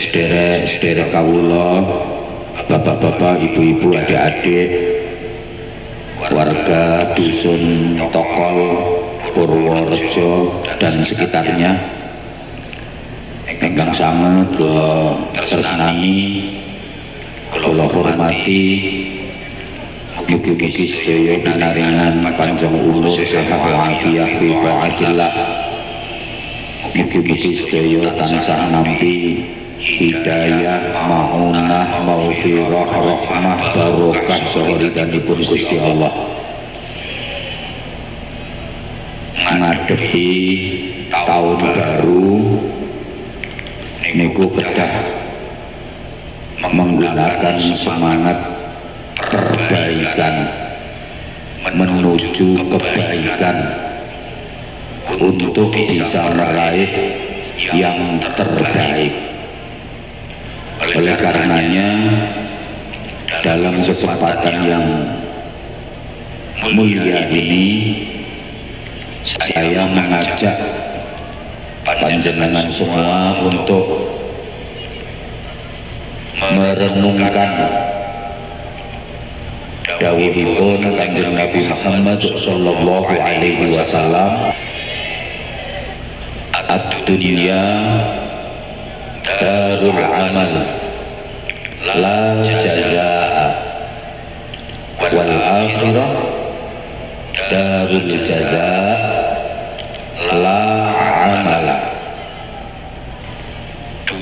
Sederek kawula, bapak-bapak, ibu-ibu, adik-adik, warga dusun Tokol, Purworejo dan sekitarnya, ingkang sanget kula tresnani, kula hormati. Mugi-mugi sedaya pinaringan panjang umur sehat walafiat fi taatillah. Mugi-mugi sedaya tansah nampi hidayah, maunah, maghfirah, rahmah, barokah sauridanipun Gusti Allah. Ngadepi tahun baru niku kedah menggunakan semangat perbaikan menuju kebaikan untuk bisa meraih yang terbaik. Oleh karenanya dalam kesempatan yang mulia ini saya mengajak panjenengan semua untuk merenungkan dawuhipun Kanjeng Nabi Muhammad sallallahu alaihi wasallam, ad-dunya darul amal la jazaa wal akhirah darul jazaa la amala.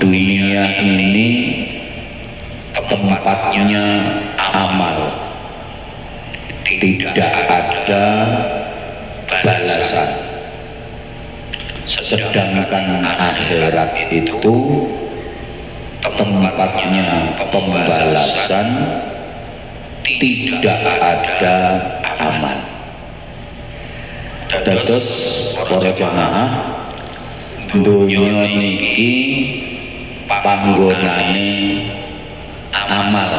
Dunia ini tempatnya amal, tidak ada balasan. Sedangkan akhirat itu tempatnya pembalasan, tidak ada amal. Dados para jamaah, dunya niki panggonane amal.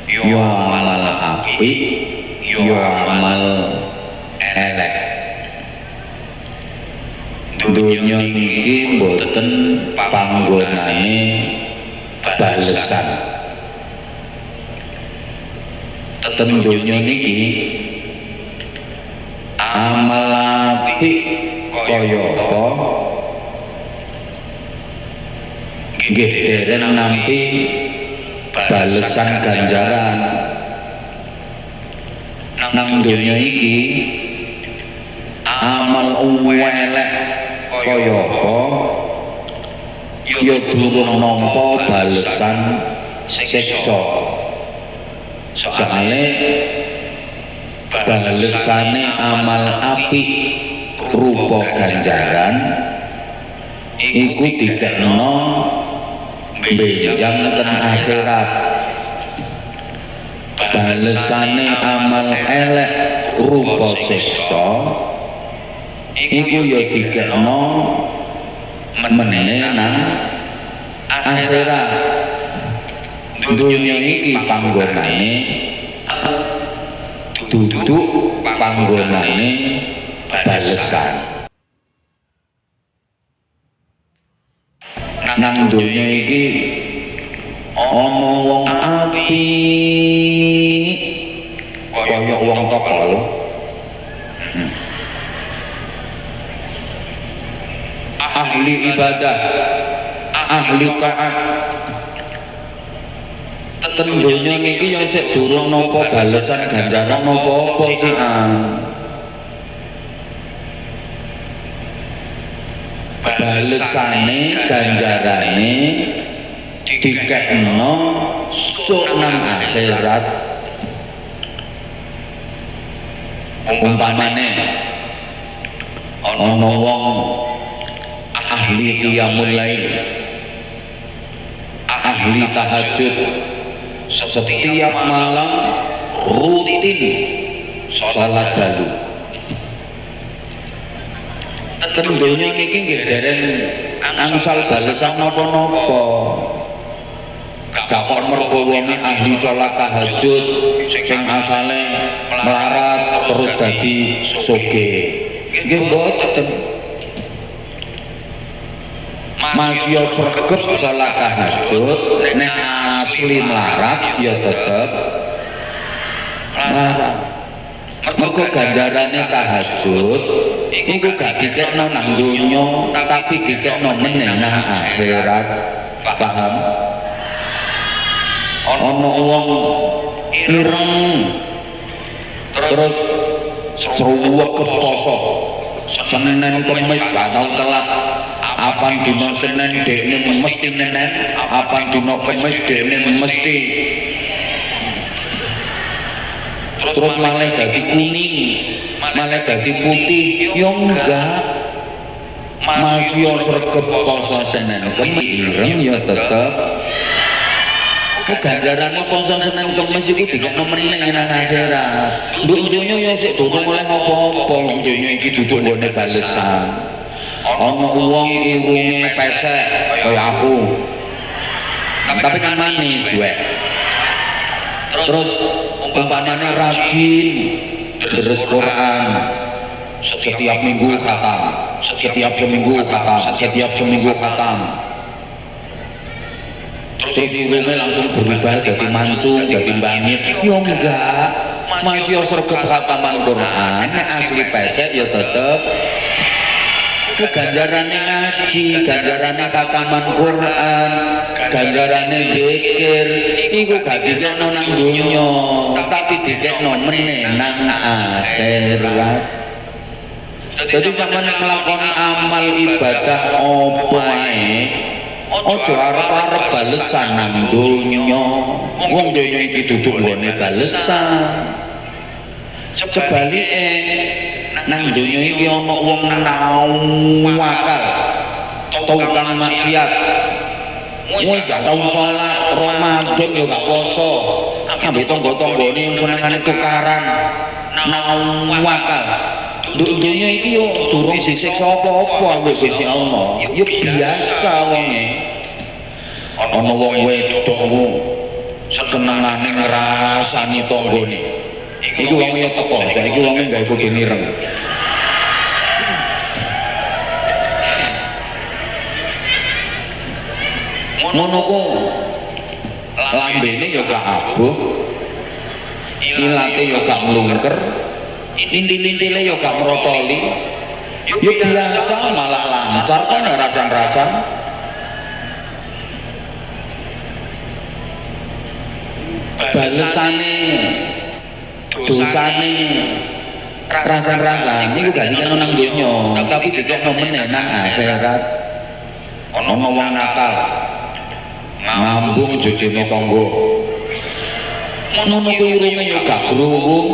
Yo amal apik, yo amal elek. Dunya niki mboten panggonane balesan. Ten dunya niki amal apik kaya apa nggih dereng nampi balesan ganjaran. Nang dunya iki amal elek kaya apa ya durung nampa balesan siksa. Soale balesane amal apik rupa ganjaran iku dikekno benjang ten akhirat. Balesane amal elek rupa siksa iku ya dikekno meneh nang akhirat. Dunya iki panggonane duduk panggonane balesan. Nang dunya iki ana wong apik kaya wong Tokol, ahli ibadah, ahli taat. Ten dunya niki yang sik durung nampa balesan ganjaran napa-apa sih balesane ganjarane dikekno sok nang akhirat. Umpamane ana wong ahli qiyamul lail, ahli tahajud, setiap malam rutin salat dalu. Tentunya niki nggih dereng angsal balesan napa-napa. Gak kok mergo wonge ahli salat tahajud sing asale melarat terus dadi sugih. Nggih mboten. masya sregep salat tahajud nek asli melarat ya tetep melarat. Mergo ganjarane tahajud iku gak dikekno nang donya tapi dikekno meneh nang akhirat. Paham? Ana wong ireng terus seruwek poso Senin Kemis gak tau telat. Apan dina Senin dekne mesti nenen, apan dina Kemis dekne mesti terus malah dadi kuning, malah dadi putih. Ya enggak, masih sregep poso Senin Kemis ireng ya tetep ganjarane poso Senin Kemis iku dikekno meneh nang akhirat. Nduk donya ya sik durung oleh apa-apa, wong donya iki duduk nggone balesan. Ana wong irunge pesek kaya aku, tapi kan manis wek. Terus umpamane rajin deres Quran, setiap minggu khatam, setiap seminggu khatam, setiap seminggu khatam. Terus irunge langsung berubah jadi mancung, jadi bangit. Ya enggak, masih sregep khataman Quran, nek asli pesek ya tetep ganjarane ngaji, ganjarane khataman Quran, ganjarane zikir iku gak dikekno nang donya tapi dikekno meneh nang akhirat. Dadi sampeyan nglakoni amal ibadah apa ae aja arep-arep balesan nang donya. Wong donya iki duduk nggone balesan. Sebalike nang donya iki ana wong nawakal, tukang maksiat. Wis gak tau salat, Ramadan ya gak poso. Ambek tangga-tanggane senengane tukaran. Nawakal. Nduk donya iki yo durung disiksa apa-apa ambek Gusti Allah. Ya biasa wonge. Ana wong wedok senengane ngrasani tanggane. Iku wong ya teko, saiki wonge gawe kudu nireng. Ngono ku lambene ya gak abuh, ilate ya gak mlungker, lintil-lintile ya gak merotoli. Ya biasa malah lancar kan rasan-rasan. Balesane dosane rasan-rasan niku gak dikene nang donya tapi dikene meneh nang akhirat. Ana wong nakal ngambung jejene tangga, ngono kuwi irunge ya gak growong,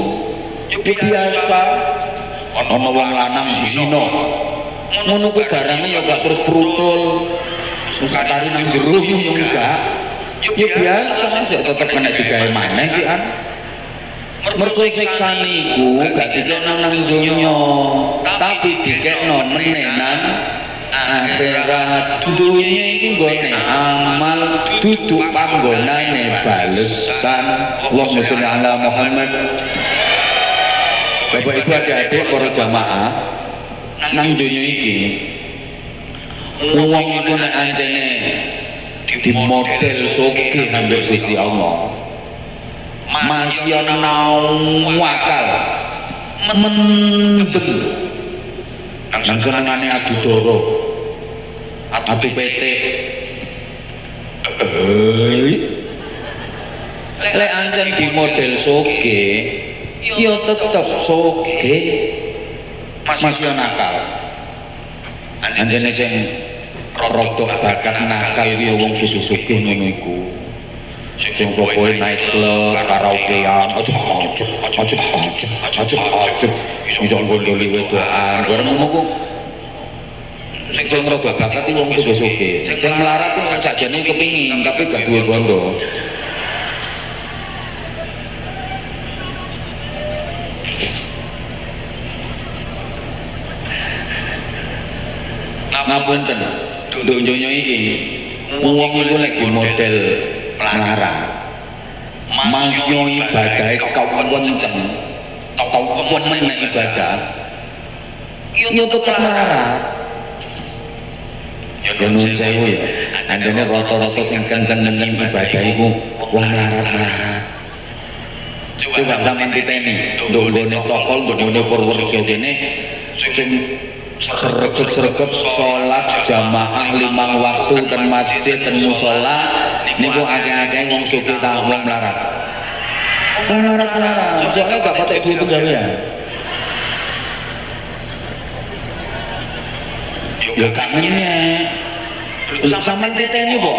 ya biasa. Ana wong lanang zina, ngono kuwi barange ya gak terus prutul terus kari nang jero ya enggak, ya biasa sik tetep kena digawe maneh sik an. Mergo siksane iku gak dikekno nang donya tapi dikekno meneh nang akhirat. Dunya iki nggone amal duduk panggonane balesan. Allahumma sholli ala Muhammad. Bapak Ibu adik-adik para jamaah nang donya iki wong iku nek ancene di model sugih ambek Gusti Allah masih ana nawakal mendem nang senengane adu doro adu PT. Lek ancen di model soge ya tetep soge masih nakal. Anjene sing rodok bakat nakal ki wong sugih-sugih ngono iku. Sing sokoe naik klub karaokean ajep iso gondoli wedokan bareng ngono ku. Sing rada bakat iki wong sugih-sugih. Sing melarat ku sakjane kepingin tapi gak duwe bondo. Ngapunten, nduk donya iki wong iku lagi model melarat. Masya ibadahe kawenceng. Tau meneh ibadah. Ya tetep melarat. ya nuwun sewu ya andene rata-rata sing kenceng-kenceng ibadah iku wong melarat-melarat. Coba sampean titeni nduk nggone Tokol nduk nggone Purworejo kene sing sregep-sregep salat jamaah 5 waktu ten masjid ten musala niku akeh-akeh wong sugih ta wong melarat. Wong melarat-melarat soalnya gak patek duit penggawean. Ya gak ngenyek. Sampeyan titeni kok.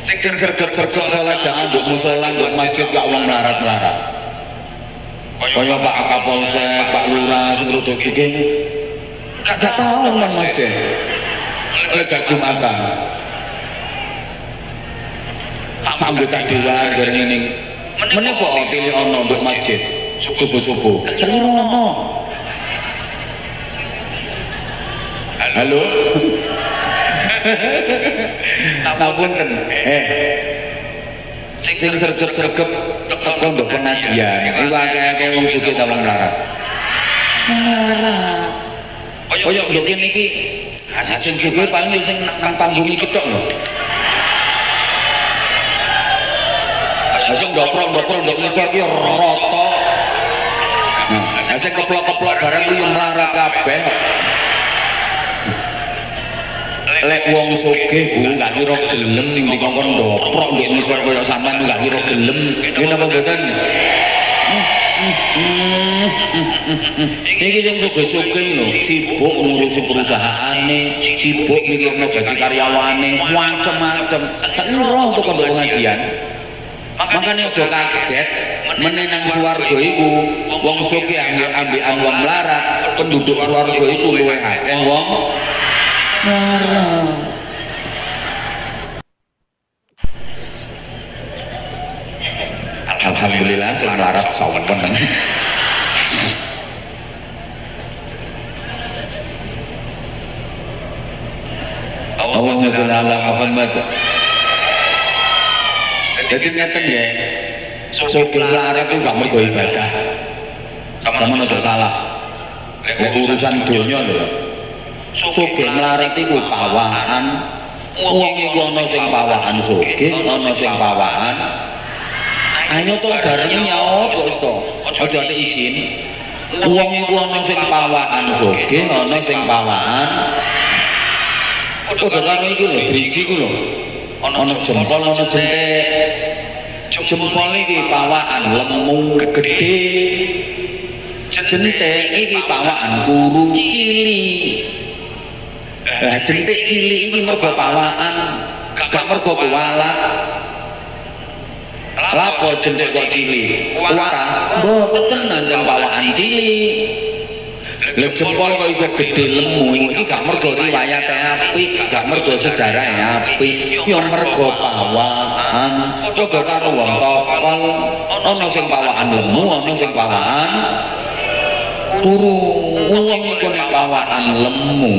Sing sregep-sregep salat jamaah nduk musala nduk masjid gak wong melarat-melarat. Kaya Pak Kapolsek, Pak Lurah sing rada sugih gak tahu nang masjid. Lega Jumatan. Anggota dewan bareng ngene. Menapa pilih ana nduk masjid subuh-subuh? Gak ono. Halo. Ngapunten. Sing sregep-sregep teko nduk pengajian. Iku akeh-akeh wong sugih ta wong melarat. Melarat. Kaya nduk kene iki sing sugih paling sing nang panggung iki tok lho. Sing ndoprok-ndoprok nduk ngisor iki rata. Nah, sing keplok-keplok barang kuwi melarat kabeh. Lek wong sugih Bu gak kira gelem dikongkon ndoprok nduk ngisor kaya sampean gak kira gelem. Nggih napa mboten? Iki sing sugih-sugih lho, sibuk ngurusi perusahaane, sibuk mikirno gaji karyawane, macem-macem. Gak kira untuk nduk pengajian. Makanya aja kaget menenang swarga iku wong sugih ambekan wong melarat, penduduk swarga iku luwih akeh wong melarat. Alhamdulillah sing melarat sawen. Allahumma sholli ala Muhammad. Jadi ngeten ya, sugih melarat itu gak mergo ibadah. Sama aja salah. Lek urusan donya lho. Sugih melarat iku pawaan. Wong iku ana sing pawaan sugih, ana sing pawaan. Ayo to bareng nyaut kok to. Aja ate isin. Wong iku ana sing pawaan sugih, ana sing pawaan. Padha karo iku lho, driji iku lho. Ana jempol ana jentik. Jempol iki pawaan lemu gedhe. Jentik iki pawaan kuru cilik. Lah jentik cilik iki mergo pawaan, gak mergo kualat. Lapo jentik kok cilik? Kualat. Mboten anjen pawaan cilik. Lek jempol kok iso gedhe lemu iki gak mergo riwayate apik, gak mergo sejarahe apik, ya mergo pawaan. Padha karo wong Tokol, ana sing pawaan lemu, ana sing pawaan turu. Wong iku nek pawaan lemu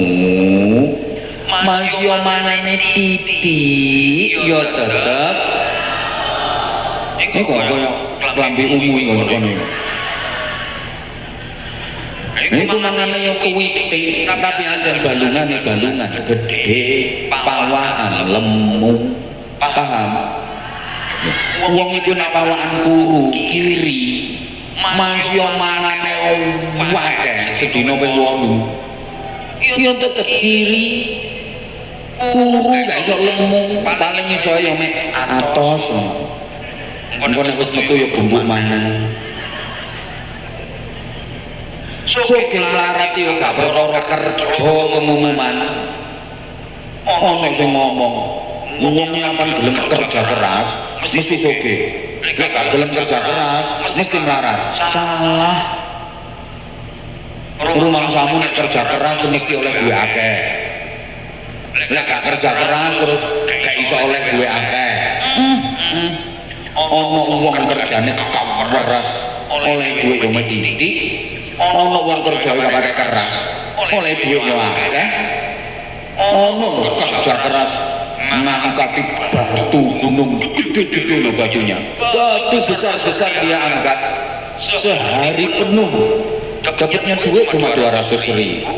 masih mangane titik ya tetep iku kaya klambi ungu ngono-ngono iku. Iku mangane yo kuwitik tapi ancen balungane balungan gedhe, pawaan lemu. Paham? Wong iku nek pawaan kuru kiri masih mangane akeh sedina ping 8. Ya tetep kiri. Kuru gak iso lemu, paling iso yo mek atos. Engko nek wis metu yo bumbuk maneh. Sugih melarat yo gak perkara kerja pengumuman. Ono sing ngomong, wong yang gelem kerja keras mesti sugih. Lek gak gelem kerja keras mesti melarat. Salah. Rumangsamu nek kerja keras mesti oleh duit akeh. Lek gak kerja keras terus gak iso oleh duit akeh. Ono wong kerjane keras oleh duit yo titik. Ono wong kerja gak pakai keras oleh duit yo akeh. Ono kerja keras ngangkati batu gunung gede-gede loh batunya. Batu besar-besar dia angkat sehari penuh. Dapatnya duit cuma 200.000.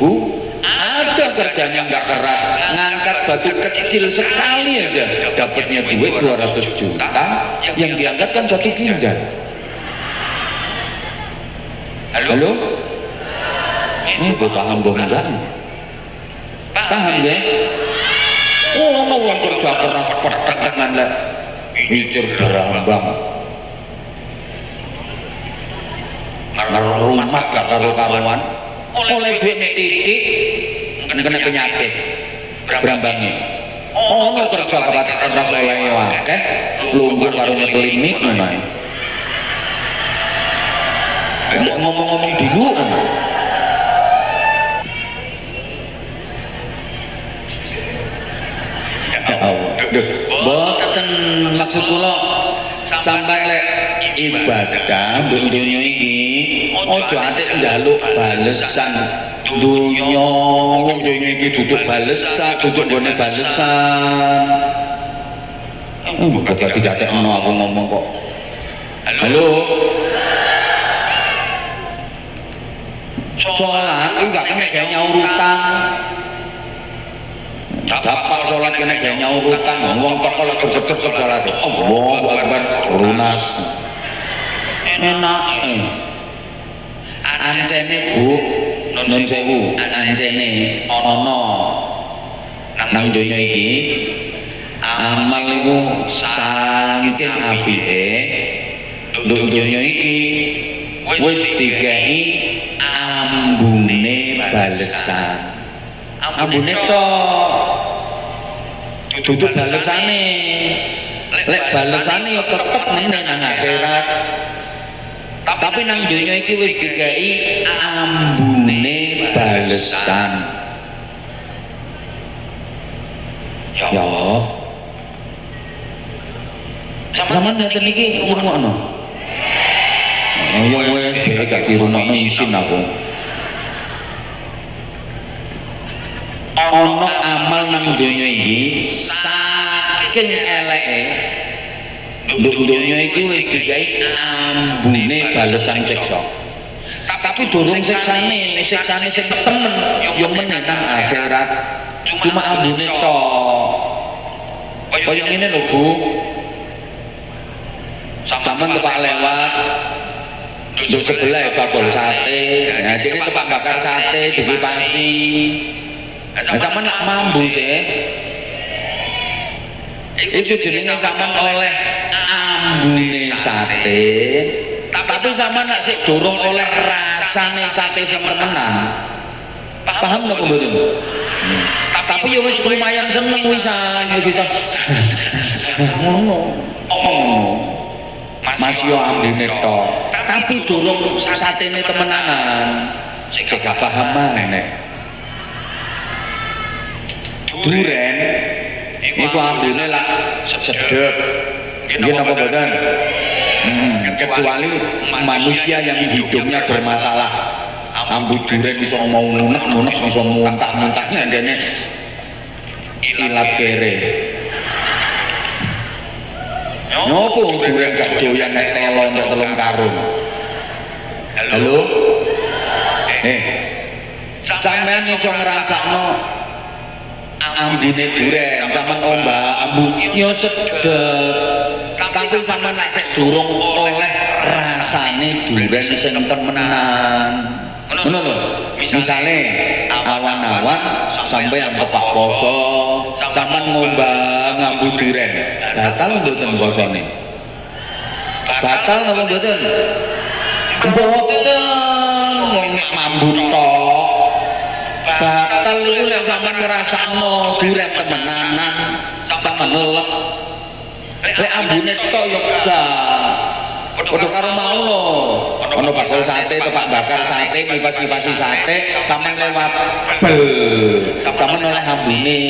Ada kerjanya nggak keras, ngangkat batu kecil sekali aja dapatnya duit 200 juta, yang diangkat kan batu ginjal. Halo? Paham boh enggak? Paham ya? Oh, mau wong kerja keras petek dengan lek mikir berambang. Ngerumat gak karu-karuan. Oleh duit titik kena penyakit berambangnya. Oh, mau kerja keras oleh akeh lungguh karunya klinik ngono. Ngomong-ngomong dulu kan. Boten maksud kula sampai lek ibadah dunya iki aja atik njaluk balesan dunya, wong dunya iki duduk balesan, duduk gone balesan. Kok tidak tekno aku ngomong kok. Halo. Sholat itu gak kena gaya nyaur utang. Dapat sholat kena gaya nyaur utang. Ngomong kok kalau cepet-cepet sholat itu Allahu Akbar lunas. Enak. Ancene bu nun sewu, ancene ono nang donya iki amal iku saking apike nduk donya iki wis digawe ambune balesan. Ambune tok dudu balesane. Lek balesane ya tetep meneh nang akhirat. Tapi nang donya iki wis digawe ambune balesan. Ya Allah. Zaman ngeten iki ngrungokno. Ya wis bae gak dirungokno isin aku. Ana amal nang donya iki saking eleke nduk donya iki wis digawe ambune balesan siksa. Tapi durung siksane sing temen ya meneh nang akhirat. Cuma ambune tok. Kaya ngene lho, Bu. Sampeyan tepak lewat nduk sebelah bakul sate. Nah, dene tepak bakar sate dikipasi. Nah, sampeyan lak mambu sih. Itu jenenge sampeyan oleh ambune sate. Tapi sampeyan lak sik durung oleh rasane sate sing temenan. Paham napa mboten? Tapi ya wis lumayan seneng wisan, wis bisa. Ngono. Mas yo ambune tok. Tapi durung satene temenanan. Sik gak paham maneh. Duren iku ambune lak sedep. Nggih napa mboten? Kecuali manusia yang hidupnya bermasalah. Ambu duren iso mau ngunek-ngunek iso muntah-muntahnya jane ilat kere. Nyopo duren gak doyan nek telo entuk 3 karung. Halo? Sampeyan iso ngrasakno ambune duren, sampean ombak ambu ya sedep. Tapi sampean nek sik durung oleh rasane duren sing temenan. Ngono lho. Misale awan-awan sampeyan tepak poso, sampean ngombang ngambu duren. Batal mboten posone? Batal napa mboten? Mboten, wong nek mambu tok. Batal iku lek sampean ngrasakno duren temenanan, sampean lelep. Lek ambune tok ya gak. Padha karo mau lho. Ono bakul sate, tepak bakar sate, kipas-kipasi sate, sampean lewat bel. Sampean oleh ambune,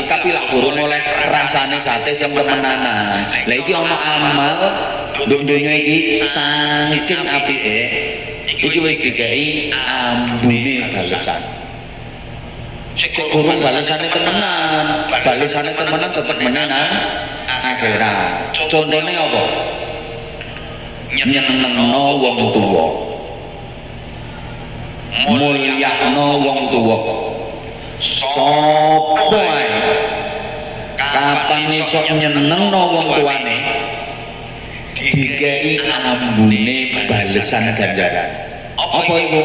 tapi lak durung oleh rasane sate sing temenanan. Lah iki ana amal nduk donya iki saking apike. Iki wis digawe ambune balesan. Sik durung balesane temenan, balesane temenan tetep meneh nang akhirat. Contone apa? Nyenengno wong tuwa, mulyakno wong tuwa, Sopo ae kapan iso nyenengno wong tuane dikei ambune balesan ganjaran. Apa iku?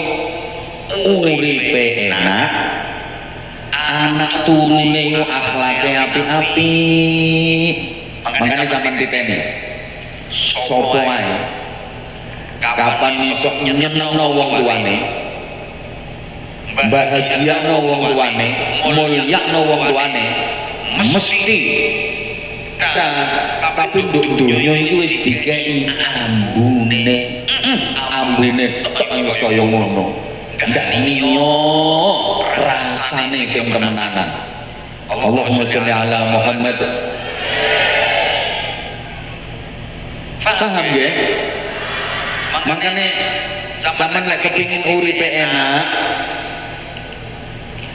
Uripe enak, anak turune yo akhlake apik-apik. Makane sampean titeni sopo ae kapan iso nyenengno wong tuane, bahagiakno wong tuane, mulyakno wong tuane, mesti tapi nduk donya iku wis dikei ambune. Ambune tok wis kaya ngono. Gakniyo rasane sing temenanan. Allahumma sholli ala Muhammad. Paham nggih? Makane sampean lek kepengin uripe enak,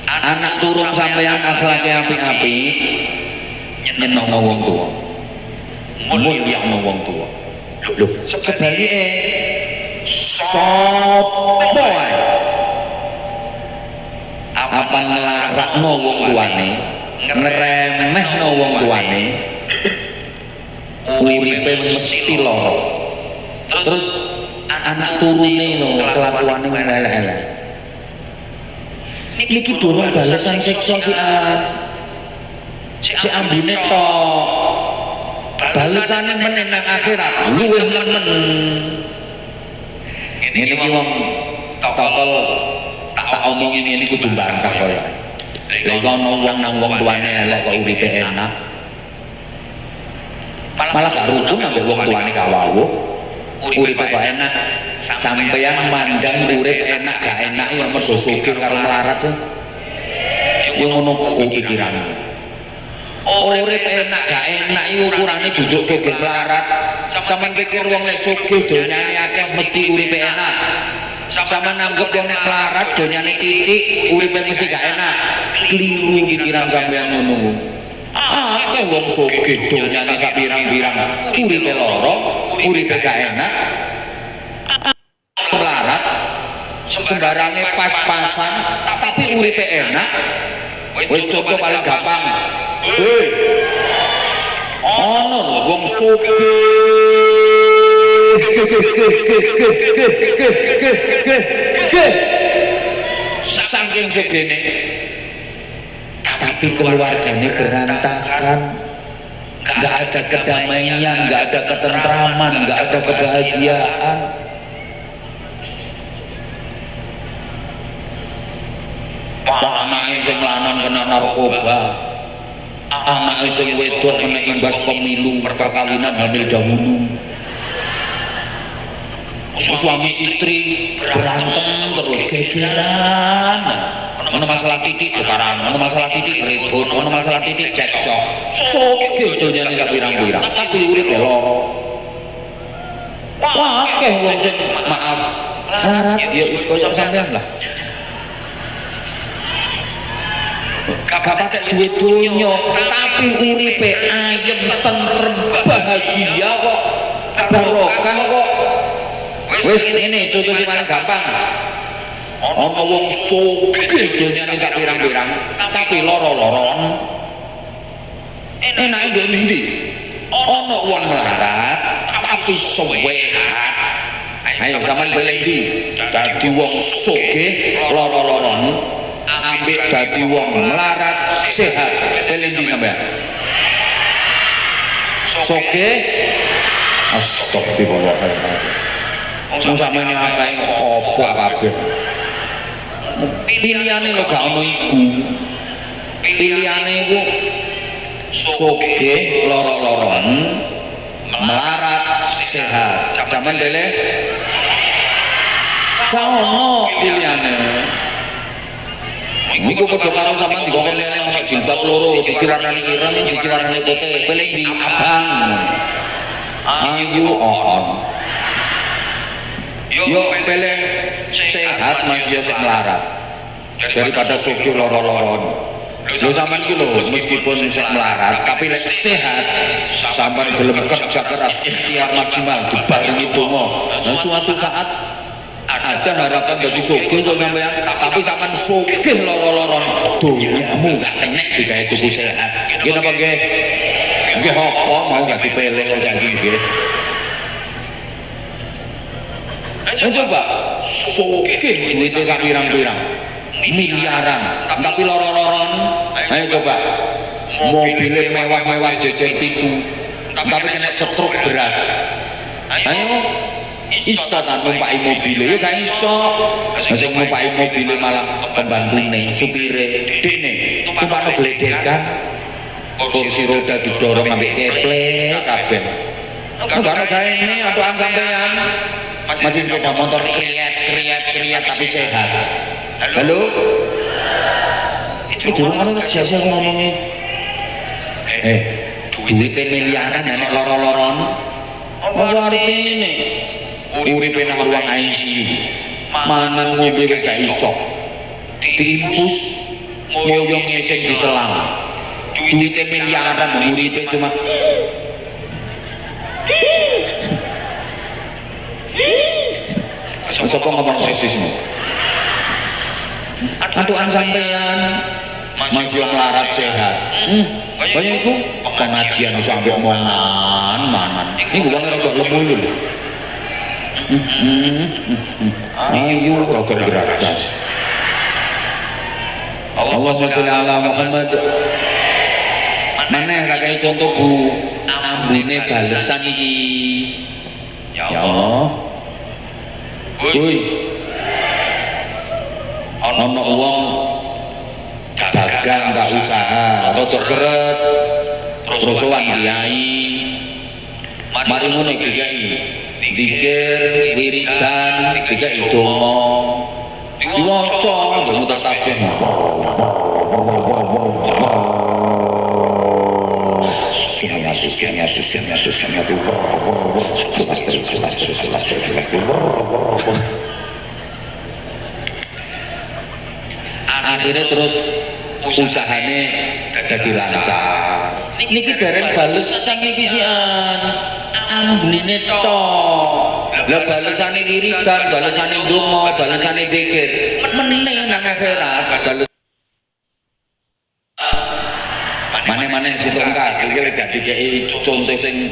anak turun sampeyan akhlake apik-apik, nyenengno wong tuwa, mulyakno wong tuwa. Lho, sebalike sapa ae apa nglarakno wong tuane, ngremehno wong tuane, uripe mesti lara. Terus anak turune lho kelakuane elek-elek. Niki durung balesan siksa si ambune tok. Balesane meneh nang akhirat luwih nemen. Ngene iki wong tokol tak omongi ngene kudu bantah kaya. Lha kok ana wong nang wong tuane elek kok uripe enak. Malah gak rukun nang wong tuane kawawuh. Uripe kok enak. Sampeyan mandang urip enak gak enak ya mergo sugih karo melarat sih. Yo ngono kok pikiranmu. Urip enak gak enak iki ukurane duduk sugih melarat. Sampeyan pikir wong lek sugih donyane akeh mesti uripe enak. Sampeyan nanggep wong nek melarat donyane titik uripe mesti gak enak. Kliru pikiran sampeyan ngono. Akeh wong sugih donyane sak pirang-pirang uripe lara, uripe gak enak. Melarat sembarange pas-pasan tapi uripe enak. Wis contoh paling gampang. Hei, ono lho wong sugih, saking sugihne, tapi keluargane berantakan, nggak ada kedamaian, nggak ada ketentraman, nggak ada kebahagiaan. Anake sing lanang kena narkoba, anake sing wedok kena imbas pemilu perkawinan hamil dahulu. Suami istri berantem terus gegeran. Ono masalah titik tukaran, ono masalah titik ribut, ono masalah titik cekcok. Sugih donyane sak pirang-pirang, tapi uripe lara. Wah, akeh wong sing maaf larat ya wis koyo sampean lah. Gak patek duwe donya tapi uripe ayem tentrem bahagia kok barokah kok. Wis ini contoh sing paling gampang. Ana wong sugih donyane sak pirang-pirang tapi lara-laron. Enake ndek ndi? Ana wong melarat tapi sehat. Ayo sampean pilih ndi? Dadi wong sugih lara-laron ambek dadi wong melarat sehat, pilih ndi sampean? Sugih. Astagfirullahaladzim. Wong sampeyan akeh kopok kabeh. Pilihane lho gak ono iku. Pilihane iku sugih lara-laron, melarat sehat. Sampeyan pilih? Gak ono pilihane. Iku padha karo sampean dikon lele ana jilbab loro, siji warnane ireng, siji warnane putih. Pilih di abang. Ayu on. Yo pilih sehat Mas ya sing melarat. Daripada sugih lara-laron. Lho sampean iki lho meskipun sing melarat tapi lek sehat sampean gelem kerja keras ikhtiar maksimal dibarengi donga. Nah suatu saat ada harapan jadi sugih kok sampean, tapi sampean sugih loro-loron donyamu gak kenek digawe tuku sehat. Nggih napa nggih? Nggih apa mau gak dipilih kok saiki nggih. Coba sugih duitnya sak pirang-pirang miliaran tapi loro-loron. Ayo coba mobilnya mewah-mewah jejer pitu tapi kena stroke berat. Ayo iso ta numpaki mobilnya ya gak iso. Sing numpaki mobilnya malah pembantune supire dene tumpakno gledekan kursi roda didorong ambek keple kabeh. Enggak ono gaene atukan sampean masih sepeda motor kriat tapi sehat. Halo? Itu durung ana biasa aku ngomongnya. Duitnya miliaran nek loro-loron. Apa artine? Uripe nang ruang ICU. Mangan ngombe wis gak iso. Diimpus ngoyo ngeseng diselang. Duitnya miliaran uripe cuma sapa ngomong persismu. Atukan sampean masih melarat sehat. Kaya iku pengajian iso ambek mangan. Iku wong rada lemu iku lho. Ayo rada geragas. Allahumma sholli ala Muhammad. Maneh kakek contoh Bu, ambune balesan iki. Ya Allah. Woi, ono uang dagang gak usaha, rotok seret, prosowan kiai, mari ngono dikai, dikir, wiridan, dikai donga, diwaca, nggak muter tasbih. Akhirnya terus usahanya jadi lancar. Niki dereng balesan niki sian ambune tok. Lah balesane wiridan, balesane donga, balesane zikir. Meneh nang akhirat bales mana-mana situ engkas iki lek dadi contoh sing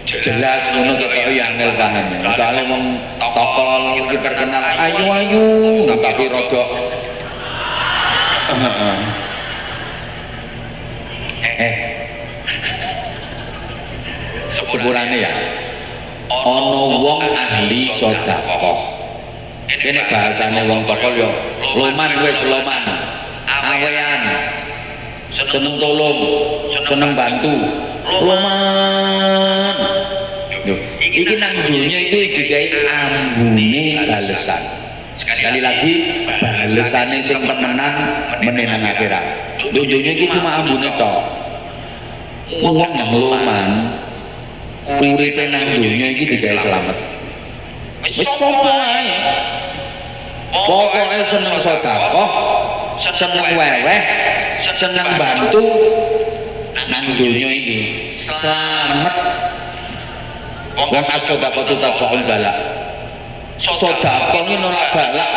jelas ngono kok ya angel paham. Misale wong tokol iki terkenal ayu-ayu tapi rada sepurane ya ana wong ahli sedekah. Kene bahasane wong tokol ya loman wis loman awean seneng tolong seneng bantu loman. Iki nang dunya iki digawe ambune balesan. Sekali lagi balesane sing temenan meneh nang akhirat. Dunya iki cuma ambune tok. Wong nang loman uripe nang dunya iki digawe slamet. Wis sapa ae. Pokoke seneng sedekah, seneng weweh, seneng bantu nang dunya iki slamet. Wong as-sedekah tadfa'ul bala. Sedekah iki nolak balak.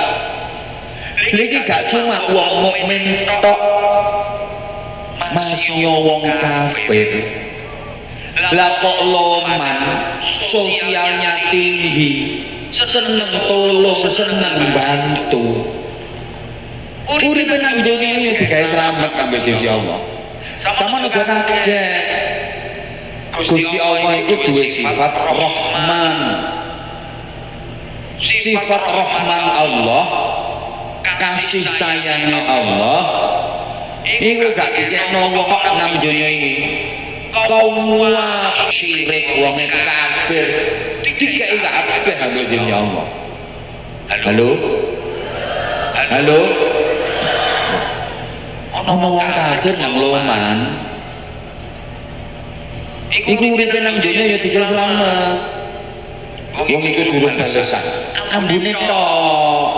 Iki gak cuma wong mukmin tok, masya wong kafir. Lah kok loman, sosialnya tinggi, seneng tolong, seneng bantu. Uripe nang dunya iki digawe slamet ambek Gusti Allah. Sama aja kaget. Gusti Allah itu duwe sifat Rahman. Sifat Rahman Allah, kasih sayangnya Allah iku gak dikekno wong kok nang donya iki. Kaum syirik wong kafir dikeki kabeh ambek Gusti Allah. Halo? Halo? Ana wong kafir nang loman iku uripe nang donya ya dikel slamet. Wong iku durung balesan ambune tok.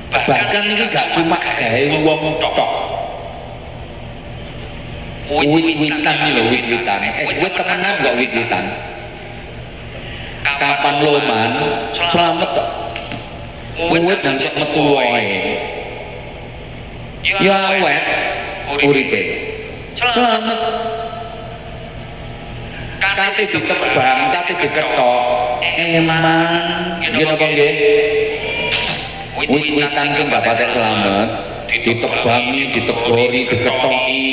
Bahkan ini gak cuma gawe wong tok. Wit-witan iki lho, wit-witan. Wit temenan gak wit-witan. kapan loman selamat kok wit nang sik metu wae ya awet uripe selamat kate ditebang kate diketok eman nggih napa nggih wit-witan sing gak patek selamat ditebangi, ditegori, diketoki,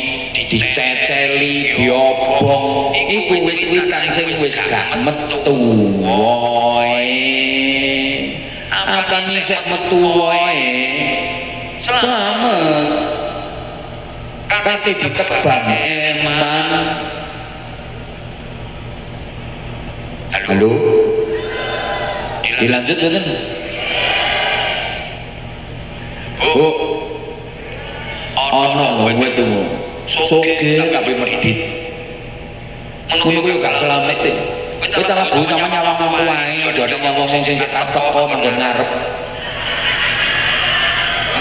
diceceli, diobong iku wit-witan sing wis gak metu wae apa nisek metu wae selamat kate ditebang eman halo dilanjut mboten Bu ana wong wetu soge tapi medhit ngono kuwi gak selamat e kowe tak lebu sama nyawang aku wae aja nek nyawang wong sing tas teko manggon ngarep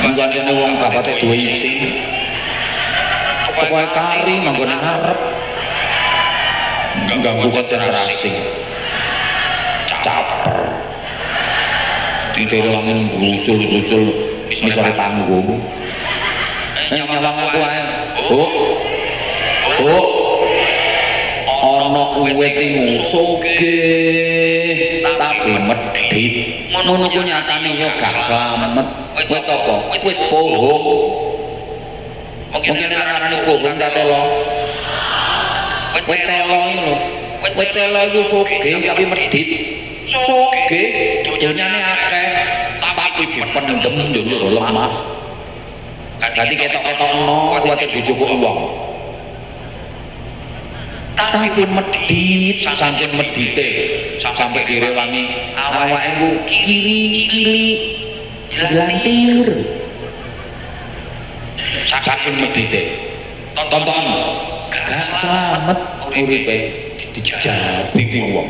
bukan wong gak patek duwe isin pokoke kari manggon ngarep ganggu konsentrasi caper tidur angin brusul-brusul misore panggung nyawang aku ae ana uwit iku sugih tapi medhit ngono ku nyatane ya gak slamet wit apa wit pohong mungkin nek arane pohong ta telo wit telo iki lho wit telo iku sugih tapi medhit sugih donyane akeh tapi dipendem yo lemah dadi ketok-ketokno kuwate dijupuk wong tapi medhit saking medhite sampai direwangi awake ku kiri cilik jelantir saking medhite tonton gak selamat uripe dijabiti wong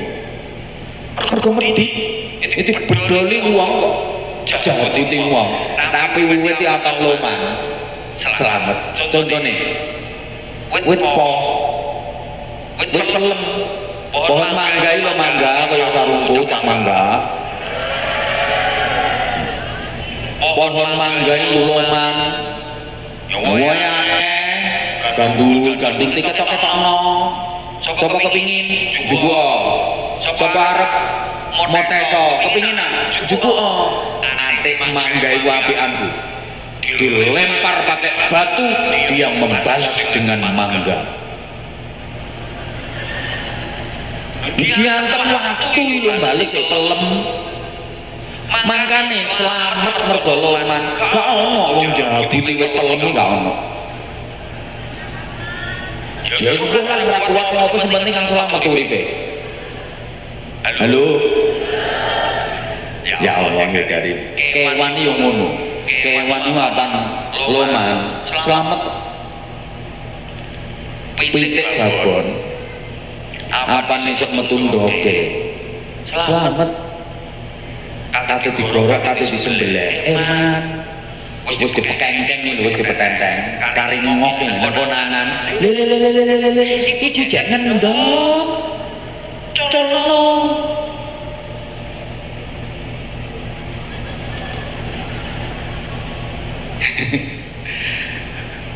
mergo medhit itu bedoli wong kok jabiti wong tapi wit akan loman selamat contone wit poh wit pelem pohon mangga iki lho mangga kaya sarungku cak mangga pohon mangga iki loman wae akeh gandul diketok-ketokno sapa kepingin juga sapa arep moteso kepingin juga antik mangga iku apikanku dilempar pakai batu dia membalas dengan mangga diantem watu lho bales pelem mangkane selamat mergo loman gak ono wong jabuti wit pelem gak ono ya sudah lah ora kuat ngopo sepenting kan selamat uripe halo ya Allah ya Karim kewan yo ngono kewan yo apan loman selamat pitik babon apa nisuk metu ndoke selamat kate digorok kate disembelih eman wis dipekengkeng lho wis dipetenteng kari ngok nang konangan le iki jangan ndok colno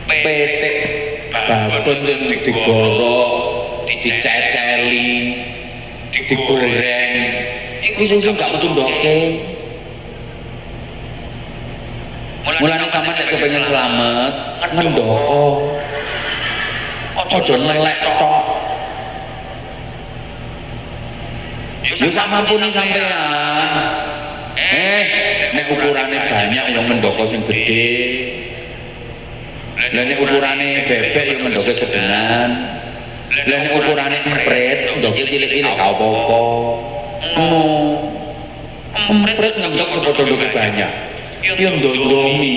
petek babon sing digorok diceceli digoreng iku sing gak metu ndoke mulane sampean nek kepengin slamet ngendoko aja nelek tok yo sak mampune sampean nek ukurane banyak ya ngendoko sing gedhe lha nek ukurane bebek ya ngendoko sedengan lha nek ukurane empret ndoke cilik-cilik gak apa-apa empret ngendok sepodo ndoke banyak ya ndondomi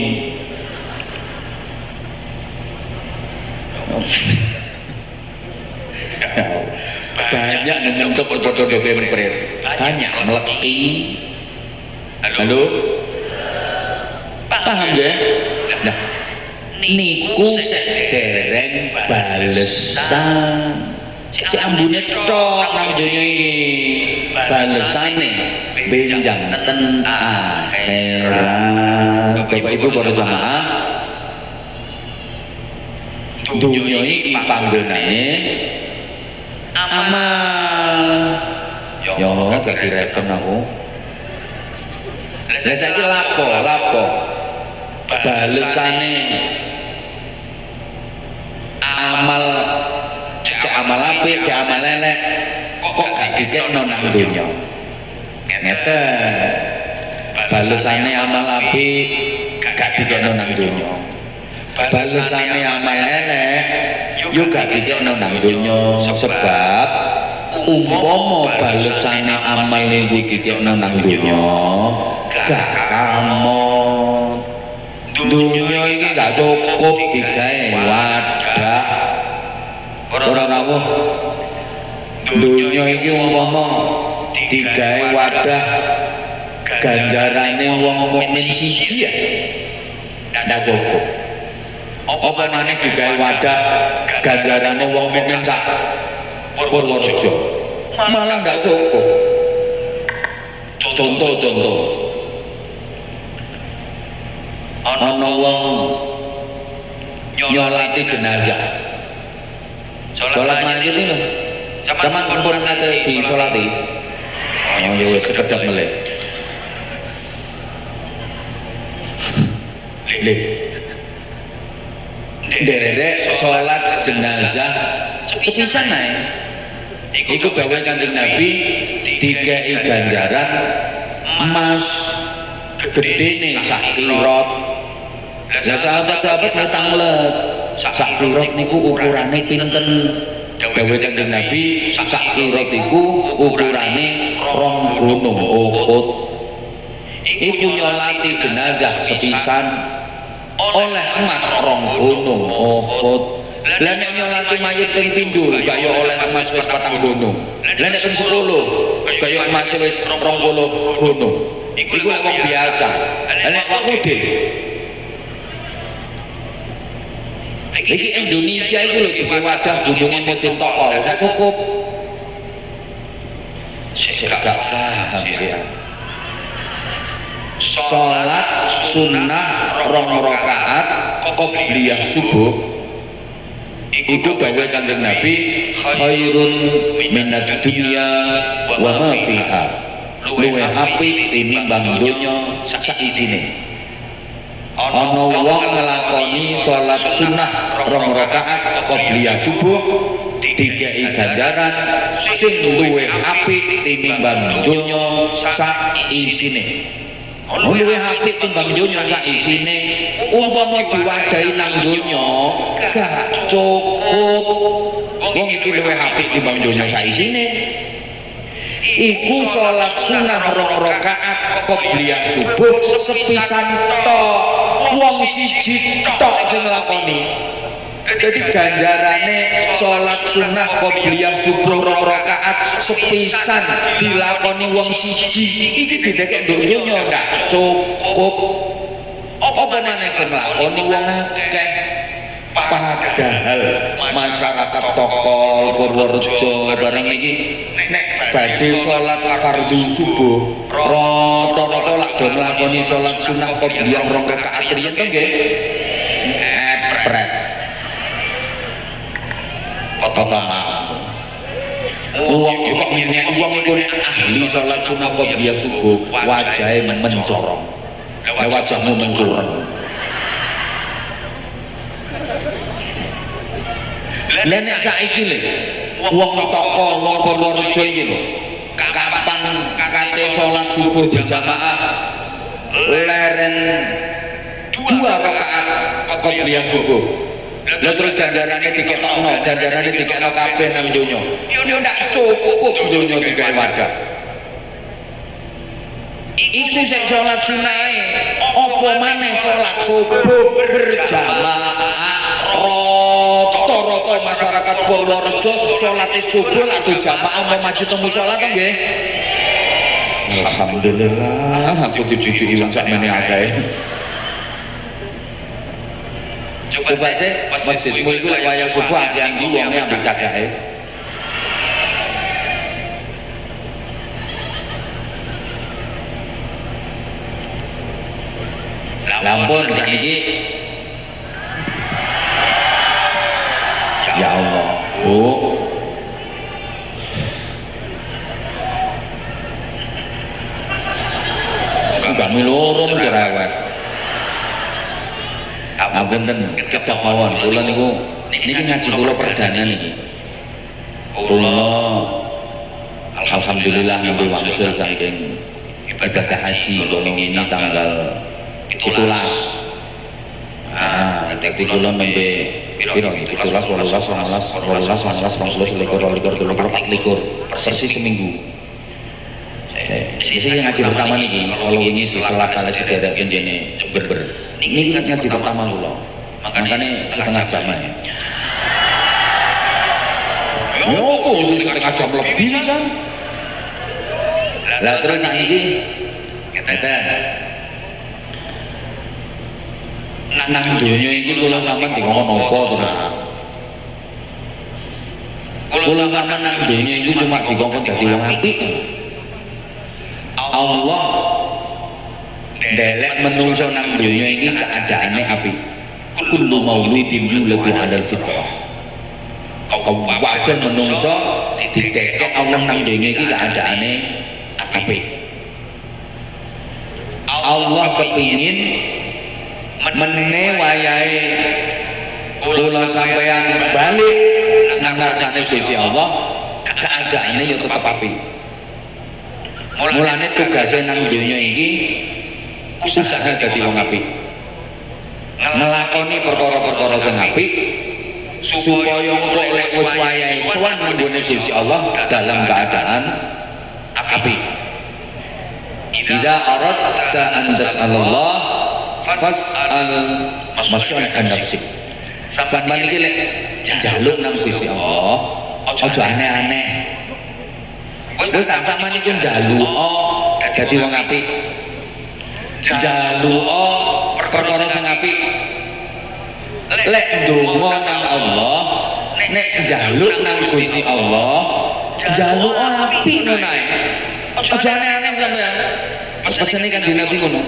banyak ngendok sepodo ndoke empret banyak mleki halo paham ya nah niku sedereng balesan cek ambune tok nang donya iki balesane benjang ten akhirat. Bapak Ibu para jamaah, dunya iki panggonane amal. Ya Allah gak direken aku. Lah saiki lapo balesane amal, cek amal apik, cek amal elek kok gak dikekno nang donya. Ngeten balesane amal apik gak dikekno nang donya, balesane amal elek yo gak dikekno nang donya. Sebab umpama balesane amal niku dikekno nang donya gak kamot. Dunia ini gak cukup digawe wadah, ora rawuh. Dunia ini umpama digawe wadah ganjarane wong mukmin siji ya ndak cukup. Apa maneh digawe wadah ganjarane wong mukmin sak Purworejo, malah ndak cukup. Contoh ana wong nyolati jenazah, sholat mayit itu zaman pun nate disolati. Oh ya wis sekedap meleh. Derek sholat jenazah sepisan ae. Iku dawuh Kanjeng Nabi dikei ganjaran emas gedene sak kirot. Lah sahabat-sahabat ngetang let sak kirot niku ukurane pinten? Dawuh Kanjeng Nabi sak kirot iku ukurane 2 gunung Uhud. Iku nyolati jenazah sepisan oleh emas 2 gunung Uhud. Lah nek nyolati mayit ping pindho gak yo oleh emas wis 4 gunung. Lah nek ping 10 gak yo emas wis 20 gunung. Iku lek wong biasa. Lah nek wong mudin iki Indonesia itu lho dike wadah gunungnya mudin tokol gak cukup. Gak paham sih. Salat sunnah 2 rakaat qobliyah subuh iku dawuh Kanjeng Nabi khairun minad dunya wa ma fiha, luwih apik tinimbang donya sak isine. Ana wong nglakoni salat sunnah 2 rakaat qobliyah subuh dikei ganjaran sing luwih apik tinimbang donya sak isine. Luwih apik timbang donya sak isine. Umpama diwadahi nang donya gak cukup. Wong iki luwih apik timbang donya sak isine. Iku salat sunnah 2 rakaat qobliyah subuh sepisan tok. Wong siji tok sing nglakoni. Jadi ganjarane salat sunnah qobliyah subuh 2 rakaat sepisan dilakoni wong siji iki didekek donya ndak cukup. Apa maneh sing nglakoni wong akeh. Padahal masyarakat Tokol Purworejo bareng niki nek badhe salat fardhu subuh rata-rata lak do nglakoni salat sunnah qobliyah 2 rakaat riyen to nggih. Epret Tata mau uang kok minyak uang itu ahli salat sunnah qobliyah subuh wajahe mencorong. Lah wajahmu mencureng. Lah nek saiki lho wong Tokol wong Purworejo iki lho kapan kate salat subuh berjamaah leren 2 rakaat qobliyah subuh. Lah terus ganjarane diketokno, ganjarane dikekno kabeh nang donya. Yo ndak cukup donya digawe wadah. Iku sing salat sunahe, apa maneh salat subuh berjamaah. Rata-rata masyarakat Purworejo salate subuh lak do jamaah mau maju teng musala to nggih. Alhamdulillah aku dibujuki wong sakmene akeh. Coba sih masjidmu itu lek wayah subuh ati-ati wonge ambek cagake. ampun sakniki ya Allah Bu kami loro cerewet ngapunten kedap mawon kula niku niki ngaji kula perdana niki kula alhamdulillah nembe wangsul saking ibadah haji kula ini tanggal 17 dadi kula nembe piro iki 17 18 19 persis seminggu. Ini ngaji pertama niki kalau ini diselak kali sedherek kene Jember. Niki ngaji pertama kula. Makane setengah jam ya. Yo kok setengah jam lebih kan. Lah terus sakniki ngeten. Nang donya iki kula sampean dikon napa terus. Kula sampean nang donya iki cuma dikon dadi wong apik. Allah ndelek menungso nang donya iki keadaane apik. Kullu maulidin yuladu 'alal fitrah. Kabeh menungso didekek Allah nang donya iki keadaane apik. Allah kepingin menene wayahe kula sampeyan balik nang ngarsane Gusti Allah keadaane ya tetep apik. Mulane tugasnya nang donya iki usaha dadi wong apik. Ngelakoni perkara-perkara sing apik supaya engko lek wis wayahe sowan nang gone Gusti Allah dalam keadaan apik. Idza aradta an tas'alallah fas'al masyaallah nafsik. Sampeyan iki lek njaluk nang Gusti Allah aja aneh-aneh. Wis sampeyan niku njaluka dadi wong apik. Njaluka perkara sing apik. Lek ndonga nang Allah, nek njaluk nang Gusti Allah, njaluka apik ngono ae. Aja aneh-aneh sampeyan. Pesene Kanjeng Nabi ngono.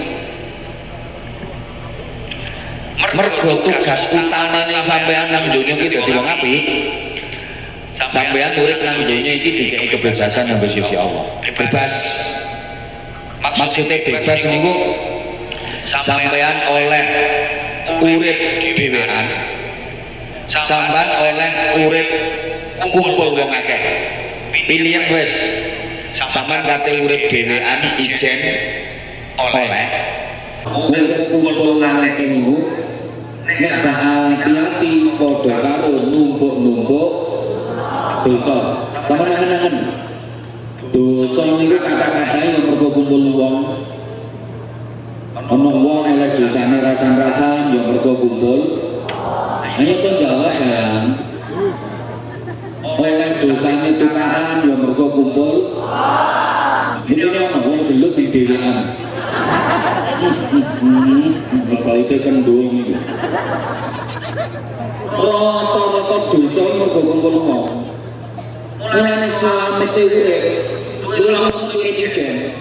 Mergo tugas utamane sampeyan nang donya iki dadi wong apik. Sampeyan urip nang donya iki dikeki kebebasan nang Gusti Allah. Bebas. Maksudnya bebas niku sampeyan oleh urip dhewean. Sampeyan oleh urip kumpul wong akeh. Pilihan wis. Sampeyan kate urip dhewean ijen oleh kumpul ngalek niku nek hati-hati padha karo numpuk-numpuk dosa. Temen-temen dosa niku kata-katane yang mergo kumpul wong. Ana wong oleh dosane rasan-rasan yang mergo kumpul. Ayo kon jawab ya. Oleh dosane tukaran yang mergo kumpul. Ini ana wong delok di dhewean. Baiknya kendung itu rata-rata dosa mergo kumpul wong. Mulane selamat urip langsung ijen.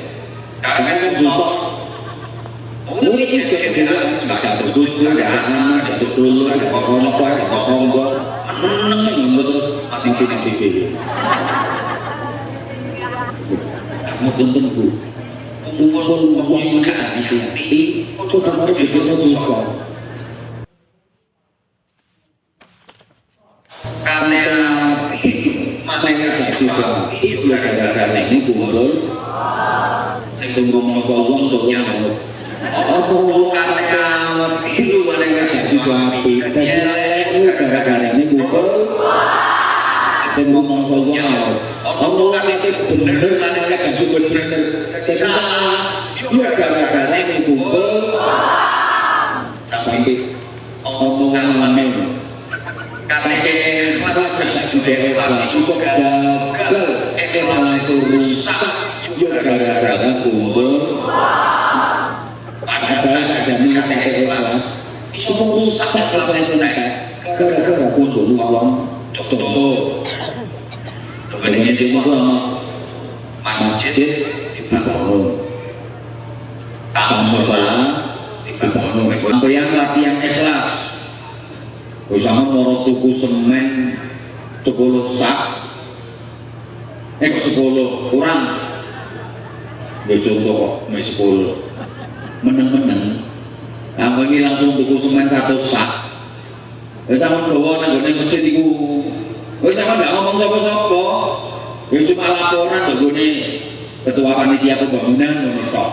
Kan dosa urip ijen bisa berbojo, ada anak, ada dulur, ada kanca, ada tangga, meneng terus mati-mati dhewe. Mungkin tentu kumpul wong gak hati-hati kok kemarin begitu dosa. Karena makanya gak sudah itu gara-gara ini kumpul sing ngomong wong kok nyamuk apa karena itu makanya gak sudah itu gara-gara ini kumpul sing ngomong wong nyamuk omongan itu bener makanya gak sudah bener dia gara-gara ini kumpul sampai omongan aneh karena ikhlas tidak sudah ikhlas susah gagal ikhlas rusak dia gara-gara kumpul padahal saja minta ikhlas susah rusak ikhlasnya gara-gara kumpul uang contoh kemudian dia masjid dibangun tamu sholat dibangun sampeyan latihan ikhlas. Wis sampeyan moro tuku semen 10 sak. Kok 10 kurang. Ya contoh kok mek 10. Meneng-meneng. Kamu ini langsung tuku semen 1 sak. Ya sampeyan gawa nang gone masjid iku. Wis sampeyan gak ngomong sapa-sapa. Ya cuma laporan nang gone ketua panitia pembangunan ngono tok.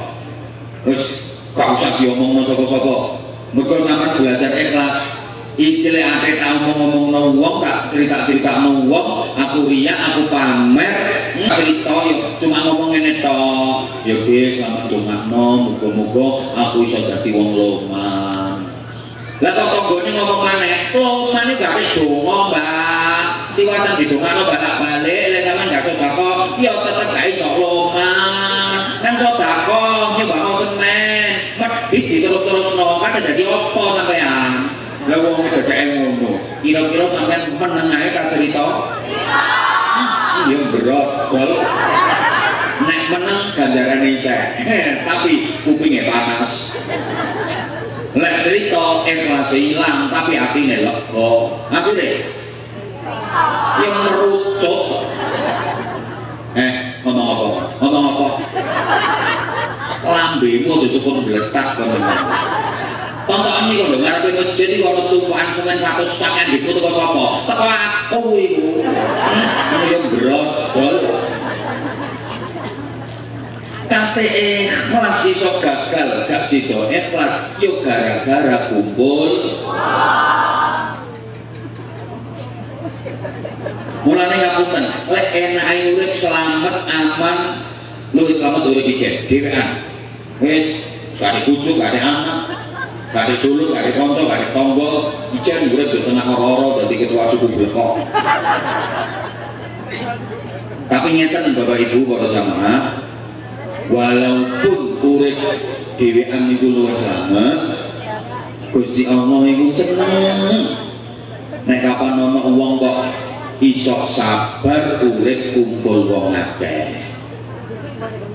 Wis gak usah diomongno sapa-sapa. Mergo sampeyan belajar ikhlas. Iki lek ate tau ngomong-ngomongno wong, tak cerita-critakno wong, aku riya, aku pamer, cerita yo cuma ngomong ngene tok. Ya wis sampeyan dongakno, muga-muga aku iso dadi wong loman. Lah kok tanggane ngomong maneh, lomane gak wis donga, Mbak. Tiwasan didongakno balak-balik, lek sampeyan gak sedekah, ya tetep gak iso loman. Nang sedekah nyembah Senin, medhit diterus-terusno, kan dadi apa sampeyan? Lah wong dadake ngono. Kira-kira sampean meneng ae ta cerita? Ya berat. Nek meneng ganjarane isih. Tapi kupinge panas. Lek cerita ikhlas ilang tapi atine lega. Maksudnya yang merucut. Ngomong apa? Ngomong apa? Lambemu aja cukup meletak kon. Tonton iki kok ngarepe masjid iki ana tumpukan semen 100 sak yang diputu kok sapa? Teko aku iku. Ya brodol. Kate ikhlas iso gagal gak sida ikhlas yo gara-gara kumpul. Mulane ngapunten, lek enake urip selamat aman, luwih selamat urip ijen dhewean. Wis gak dibujuk, gak ada anak. Gak ada dulu, gak ada konco, gak ada tonggo. Ijen urip di tengah roro dadi ketua suku Blekok. Tapi ngeten Bapak Ibu para jamaah, walaupun urip dhewean niku luwih selamat, Gusti Allah iku seneng. Nek kapan ana wong kok iso sabar urip kumpul wong akeh.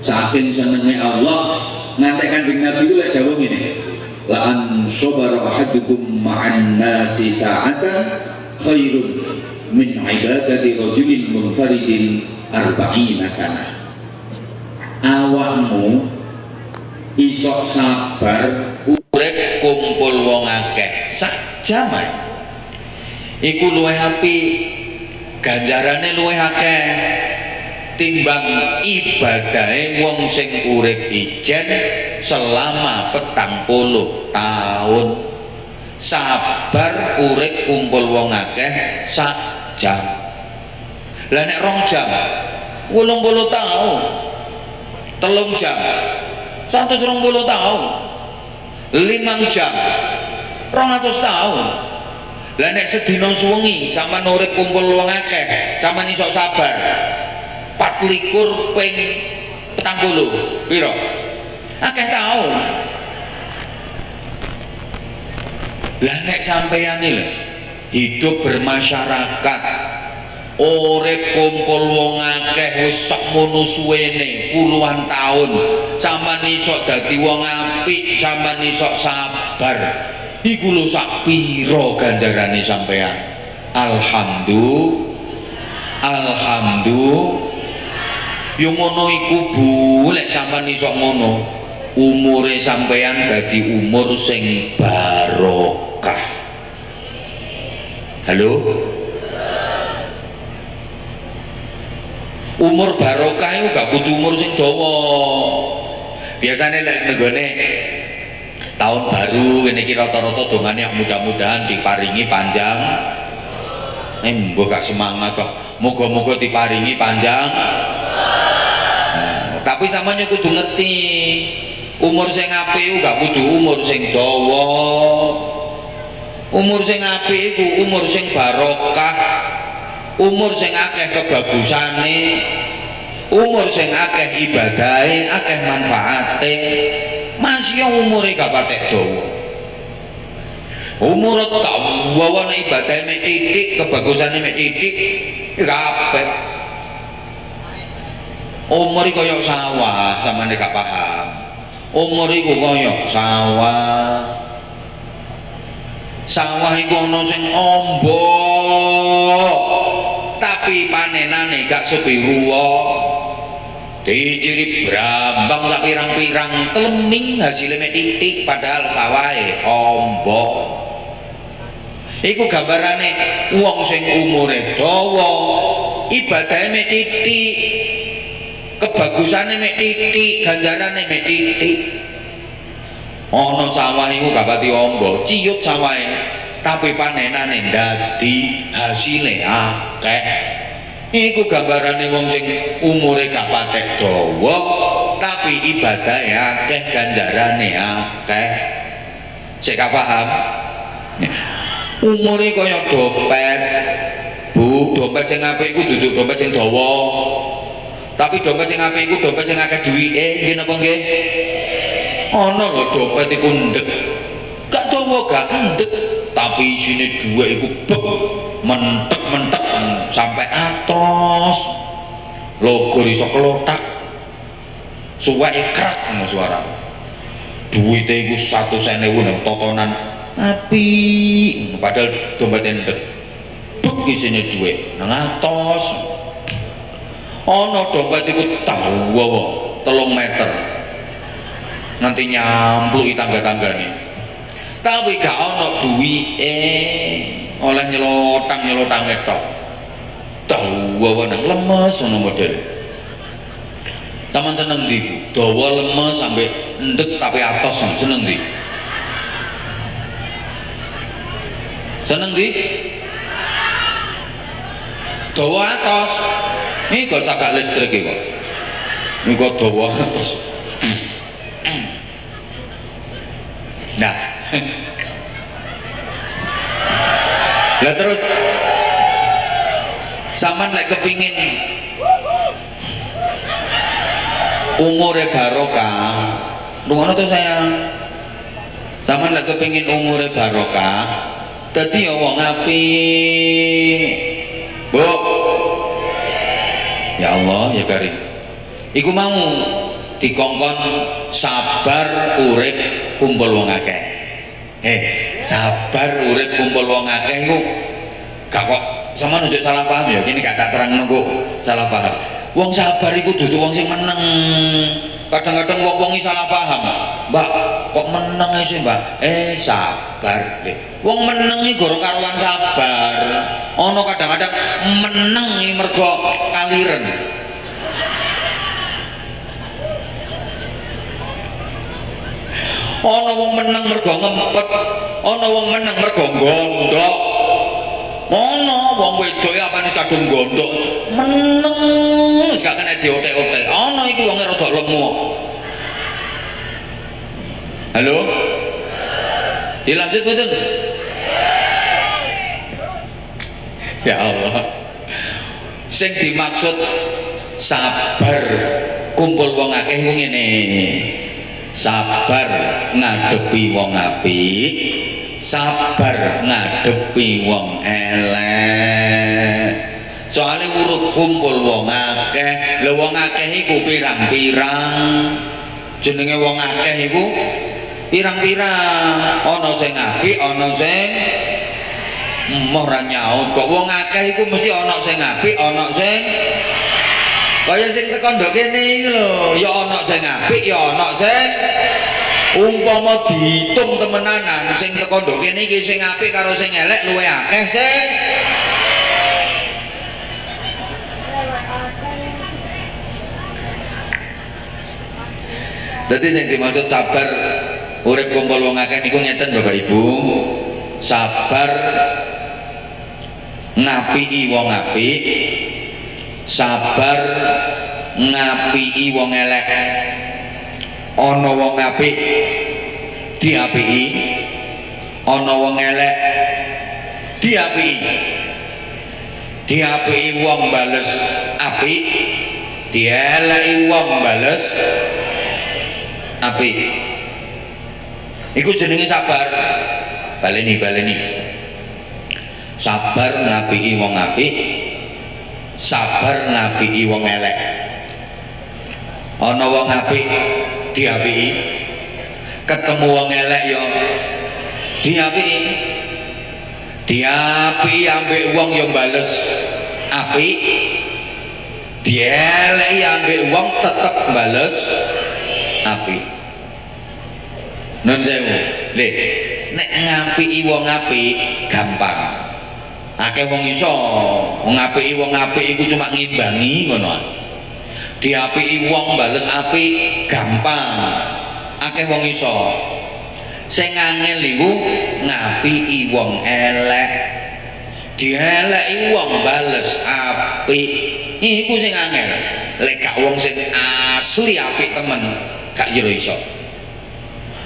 Saking senenge Allah, ngantek Kanjeng Nabi iku lek dawuh ngene. La an sabara ahadukum ma'an nasi sa'atan khairun min ibadati rajulin munfaridin arba'ina sana. Awakmu iso sabar urip kumpul wong akeh sak jaman iku luwih apik, ganjarane luwih akeh timbang ibadahe wong sing urip ijen selama 40 tahun. Sabar urip kumpul wong akeh sak jam. Lah nek 2 jam 80 tahun, 3 jam 120 tahun, 5 jam 200 tahun. Lah nek sedina suwengi sampean urip kumpul wong akeh, sampean iso sabar 24 ping 40 piro? Akeh tahun. Lah nek sampeyan iki lho hidup bermasyarakat, urip kumpul wong akeh wis sakmono suwene puluhan tahun, sampean iso dadi wong apik, sampean iso sabar. Iku lho sak pira ganjarane sampeyan. Alhamdulillah. Yo ngono iku Bu, lek sampean iso ngono, umure sampeyan dadi umur sing barokah. Halo? Umur barokah itu gak kudu umur sing dawa. Biasane lek nenggone tahun baru ini rata-rata dongane mudah-mudahan diparingi panjang. Mbok gak semangat kok. Moga-moga diparingi panjang. Tapi samanya kudu ngerti umur sing apik gak kudu umur sing dawa. Umur sing apik iku umur sing barokah, umur sing akeh kebagusane, umur sing akeh ibadahe, akeh manfaate. Masih umure gak patek dawa. Umur tak wawane ibadahe mek titik, kebagusane mek titik, gak apik. Umur iku kaya sawah, sampeyan gak paham. Umur iku kaya sawah. Sawah iku ana sing amba tapi panenane gak sebiruwa. Diciri brambang sak pirang-pirang teleming hasilnya mek titik padahal sawahe amba. Iku gambarane wong sing umure dawa ibadahe mek titik, kebagusane mek titik, ganjarane mek titik. Ana sawah iku gak pati amba, ciyut sawahe tapi panenane dadi hasile akeh. Iku gambarane wong sing umure gak patek dawa tapi ibadahe akeh, ganjarane akeh. Sik gak paham? Umure kaya dompet. Bu, dompet sing apik iku dudu dompet sing dawa. Tapi dompet sing apik iku dompet sing akeh duwike, nggih napa nggih? Ana lho dompet iku ndek. Gak dawa gak ndek, tapi isine dhuwit iku bek mentek-mentek sampai atos. Logo iso kelotak. Suweke krak ngono suara. Duwite iku 100.000 nang totonan apik, padahal dompet ndek. Bek isine dhuwit nang atos. Ana dompet iku dawa 3 meter. Nanti nyampluki tangga-tanggane tapi gak ana duwike oleh nyelotang tok dawa nang lemes ngono model. Sampeyan seneng ndi? Dawa lemes sampai ndek tapi atos seneng ndi? Seneng ndi? Dawa atos ini kok cagak listrik iki kok. Ini kok dawa atos. Nah, lah terus sampean lek kepingin umure barokah, rungono to sayang. Sampean lek kepingin umure barokah, dadi ya wong apik. Bu. Ya Allah, ya Karim. Iku mau dikongkon sabar urip kumpul wong akeh. Sabar urip kumpul wong akeh iku gak kok sama nunjuk salah paham ya, kini gak tak terangno kok salah paham. Wong sabar iku dudu wong sing meneng. Kadang-kadang wong iki salah paham. Mbak, kok meneng sih, Mbak? Sabar deh. Wong meneng iki gorong karuan sabar. Ana kadang-kadang meneng iki mergo kaliren. Ana wong meneng mergo ngempet, ana wong meneng mergo gondok. Ana wong wedoke apane kadung gondok, meneng wis gak kena diotek-otek. Ana iki wong rada lemu. Halo? Dilanjut mboten? Ya Allah. Sing dimaksud sabar kumpul wong akeh ku ngene. Sabar ngadepi wong apik, sabar ngadepi wong elek. Soale urip kumpul wong akeh, lha wong akeh iku pirang-pirang. Jenenge wong akeh iku pirang-pirang. Ana sing apik, ana sing ora nyaut kok. Wong akeh iku mesti ana sing apik, ana sing kaya sing teko ndok kene iki lho, ya ana sing apik, ya ana sing umpama diitung temenanan sing teko ndok kene iki sing apik karo sing elek luwih akeh sing. Dadi sing dimaksud sabar urip kumpul wong akeh niku ngeten Bapak Ibu. Sabar ngapiki wong apik, sabar ngapiki wong elek. Ana wong apik diapiki, ana wong elek diapiki. Diapiki wong bales apik, dieleki wong bales apik. Iku jenenge sabar. Baleni. Sabar ngapiki wong apik, sabar ngapiki wong elek. Ana wong apik diapiki, ketemu wong elek ya diapiki. diapiki ambek wong ya bales apik, dieleki ambek wong tetep bales apik. Nun sewu lho, nek ngapiki wong apik gampang, akeh wong iso ngapiki wong apik iku cuma ngimbangi ngono. Diapiki wong bales apik gampang, akeh wong iso. Sing angel iku ngapiki wong elek, dieleki wong bales apik, iku sing angel. Lek gak wong sing asli apik temen gak kira iso.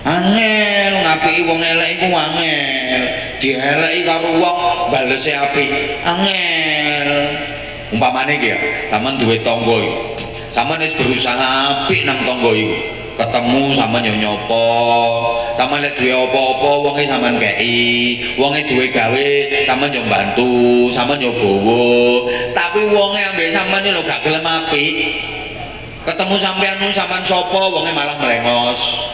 Angel ngapiki wong elek iku angel, dieleki karo wong balese apik angel. Umpamane iki ya, sampean duwe tangga iki, sampean wis berusaha apik nang tangga iku, ketemu sampean yo nyopo, sampean lek duwe apa-apa wonge sampean kei, wonge duwe gawe sampean yo bantu, sampean yo bowo. Tapi wonge ambek sampean lho gak gelem apik, ketemu sampean sampean sapa wonge malah melengos.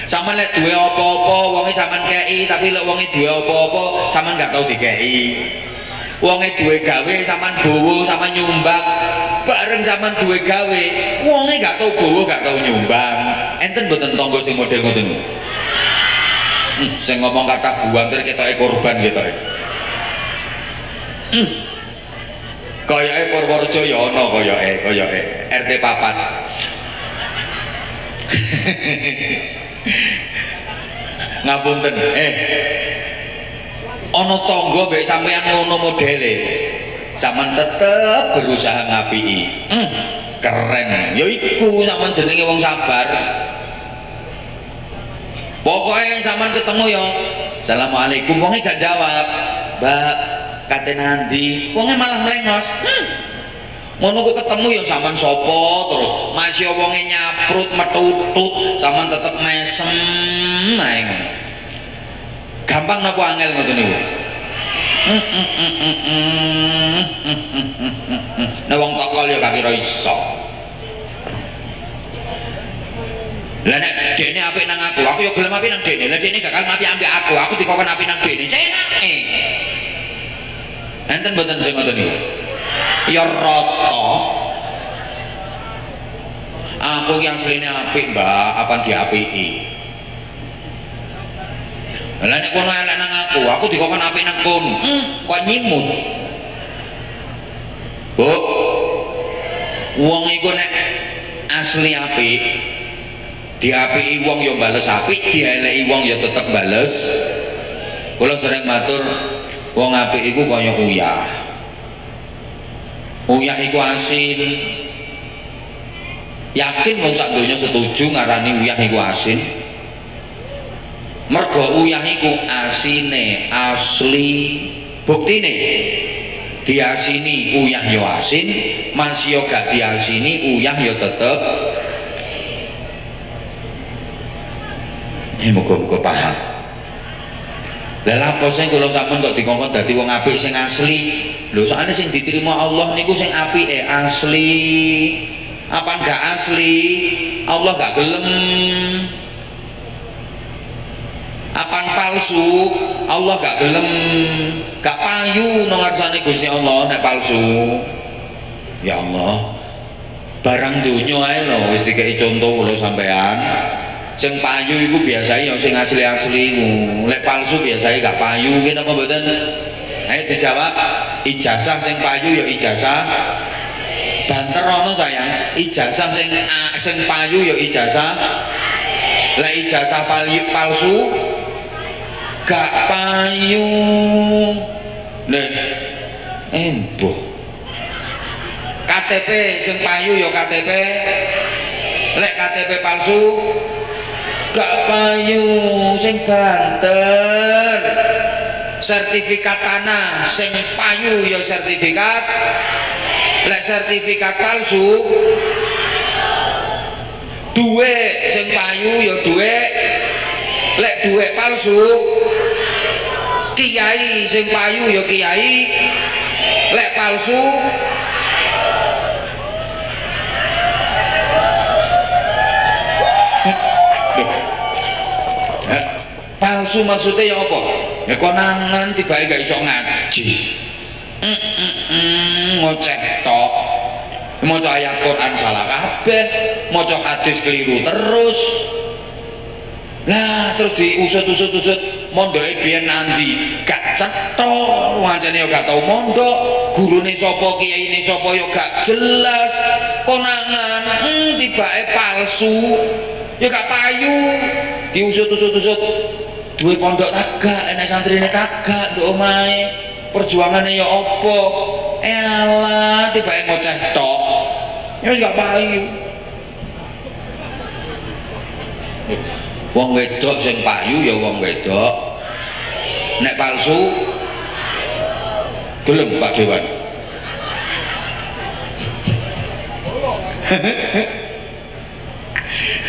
Sampeyan lek duwe apa-apa wonge sampean kei, tapi lek wonge duwe apa-apa sampean gak tau dikei. Wonge duwe gawe sampean bowo, sampean nyumbang, bareng sampean duwe gawe wonge gak tau bowo, gak tau nyumbang. Enten mboten tangga sing model ngoten niku? Sing ngomong kata buanter ketoke korban ketoke. Kayake Purworejo ya ana kayake RT 4. Ngapunten, ana tangga mbek sampean ngono modele, sampean tetep berusaha ngapiki. Keren, ya iku sampean jenenge wong sabar. Pokoknya sampean ketemu ya, assalamualaikum, wonge gak jawab, mbak kate nandi, wonge malah melengos. Ngono kok ketemu ya sampean sapa terus masih wonge nyaprut metutut, sampean tetep mesem ae. Gampang napa angel ngoten niku? Nek wong tokol ya gak kira iso. Lah nek dekne apik nang aku ya gelem apik nang dekne. Lah dekne gak kalem apik ambek aku dikokon apik nang dekne. Cenake. Enten mboten sing ngoten niku? Ya rata. Aku yang asline apik, Mbak, apa diapiki? Lah nek kono elek nang aku dikokon apik nang kono. Kok nyimut. Bu. Wong iku nek asli apik, diapiki wong ya bales apik, dieleki wong ya tetep bales. Kula sering matur, wong apik iku kaya uyah. Uyah iku asin. Yakin wong sak donya setuju ngarani uyah iku asin? Mergo uyah iku asine asli. Buktine diasini uyah ya asin, masih gak diasini uyah ya tetep. Muga-muga paham. Lah lapo sing kula sampun kok dikongkon dadi wong apik sing asli. Lho soalnya sing diterima Allah niku sing apike asli. Apa enggak asli? Allah gak gelem. Apa palsu? Allah gak gelem. Gak payu nang ngarsane Gusti Allah nek palsu. Ya Allah. Barang donya ae lho wis dikeki contoh kula sampean. Sing payu iku biasane ya sing asli-asli iku. Lek palsu biasane gak payu, nggih napa mboten? Ayo dijawab. Ijazah sing payu ya ijazah. Banter ana sayang, ijazah sing payu ya ijazah. Lek ijazah palsu gak payu. Lho, embuh. KTP sing payu ya KTP. Lek KTP palsu gak payu, sing banter. Sertifikat tanah sing payu ya sertifikat. Lek sertifikat palsu duit sing payu ya duit. Lek duit palsu kiai sing payu ya kiai. Lek palsu palsu maksudnya ya apa? konangan tibake gak iso ngaji. Ngoceh tok. Maca ayat Quran salah kabeh, maca hadis keliru terus. Lah terus diusut-usut mondoke biyen nanti gak cetha, wancane yo gak tau mondok, gurune sapa, kiyaine sapa yo gak jelas. Konangan tibake palsu. Ya gak payu. Diusut-usut duwe pondok tagak, enek santrine tagak nduk omahe. Perjuangane ya apa? Alah tibake ngoceh tok. Ya wis gak payu. Wong wedok sing payu ya wong wedok. Nek palsu gelem Pak Dewan.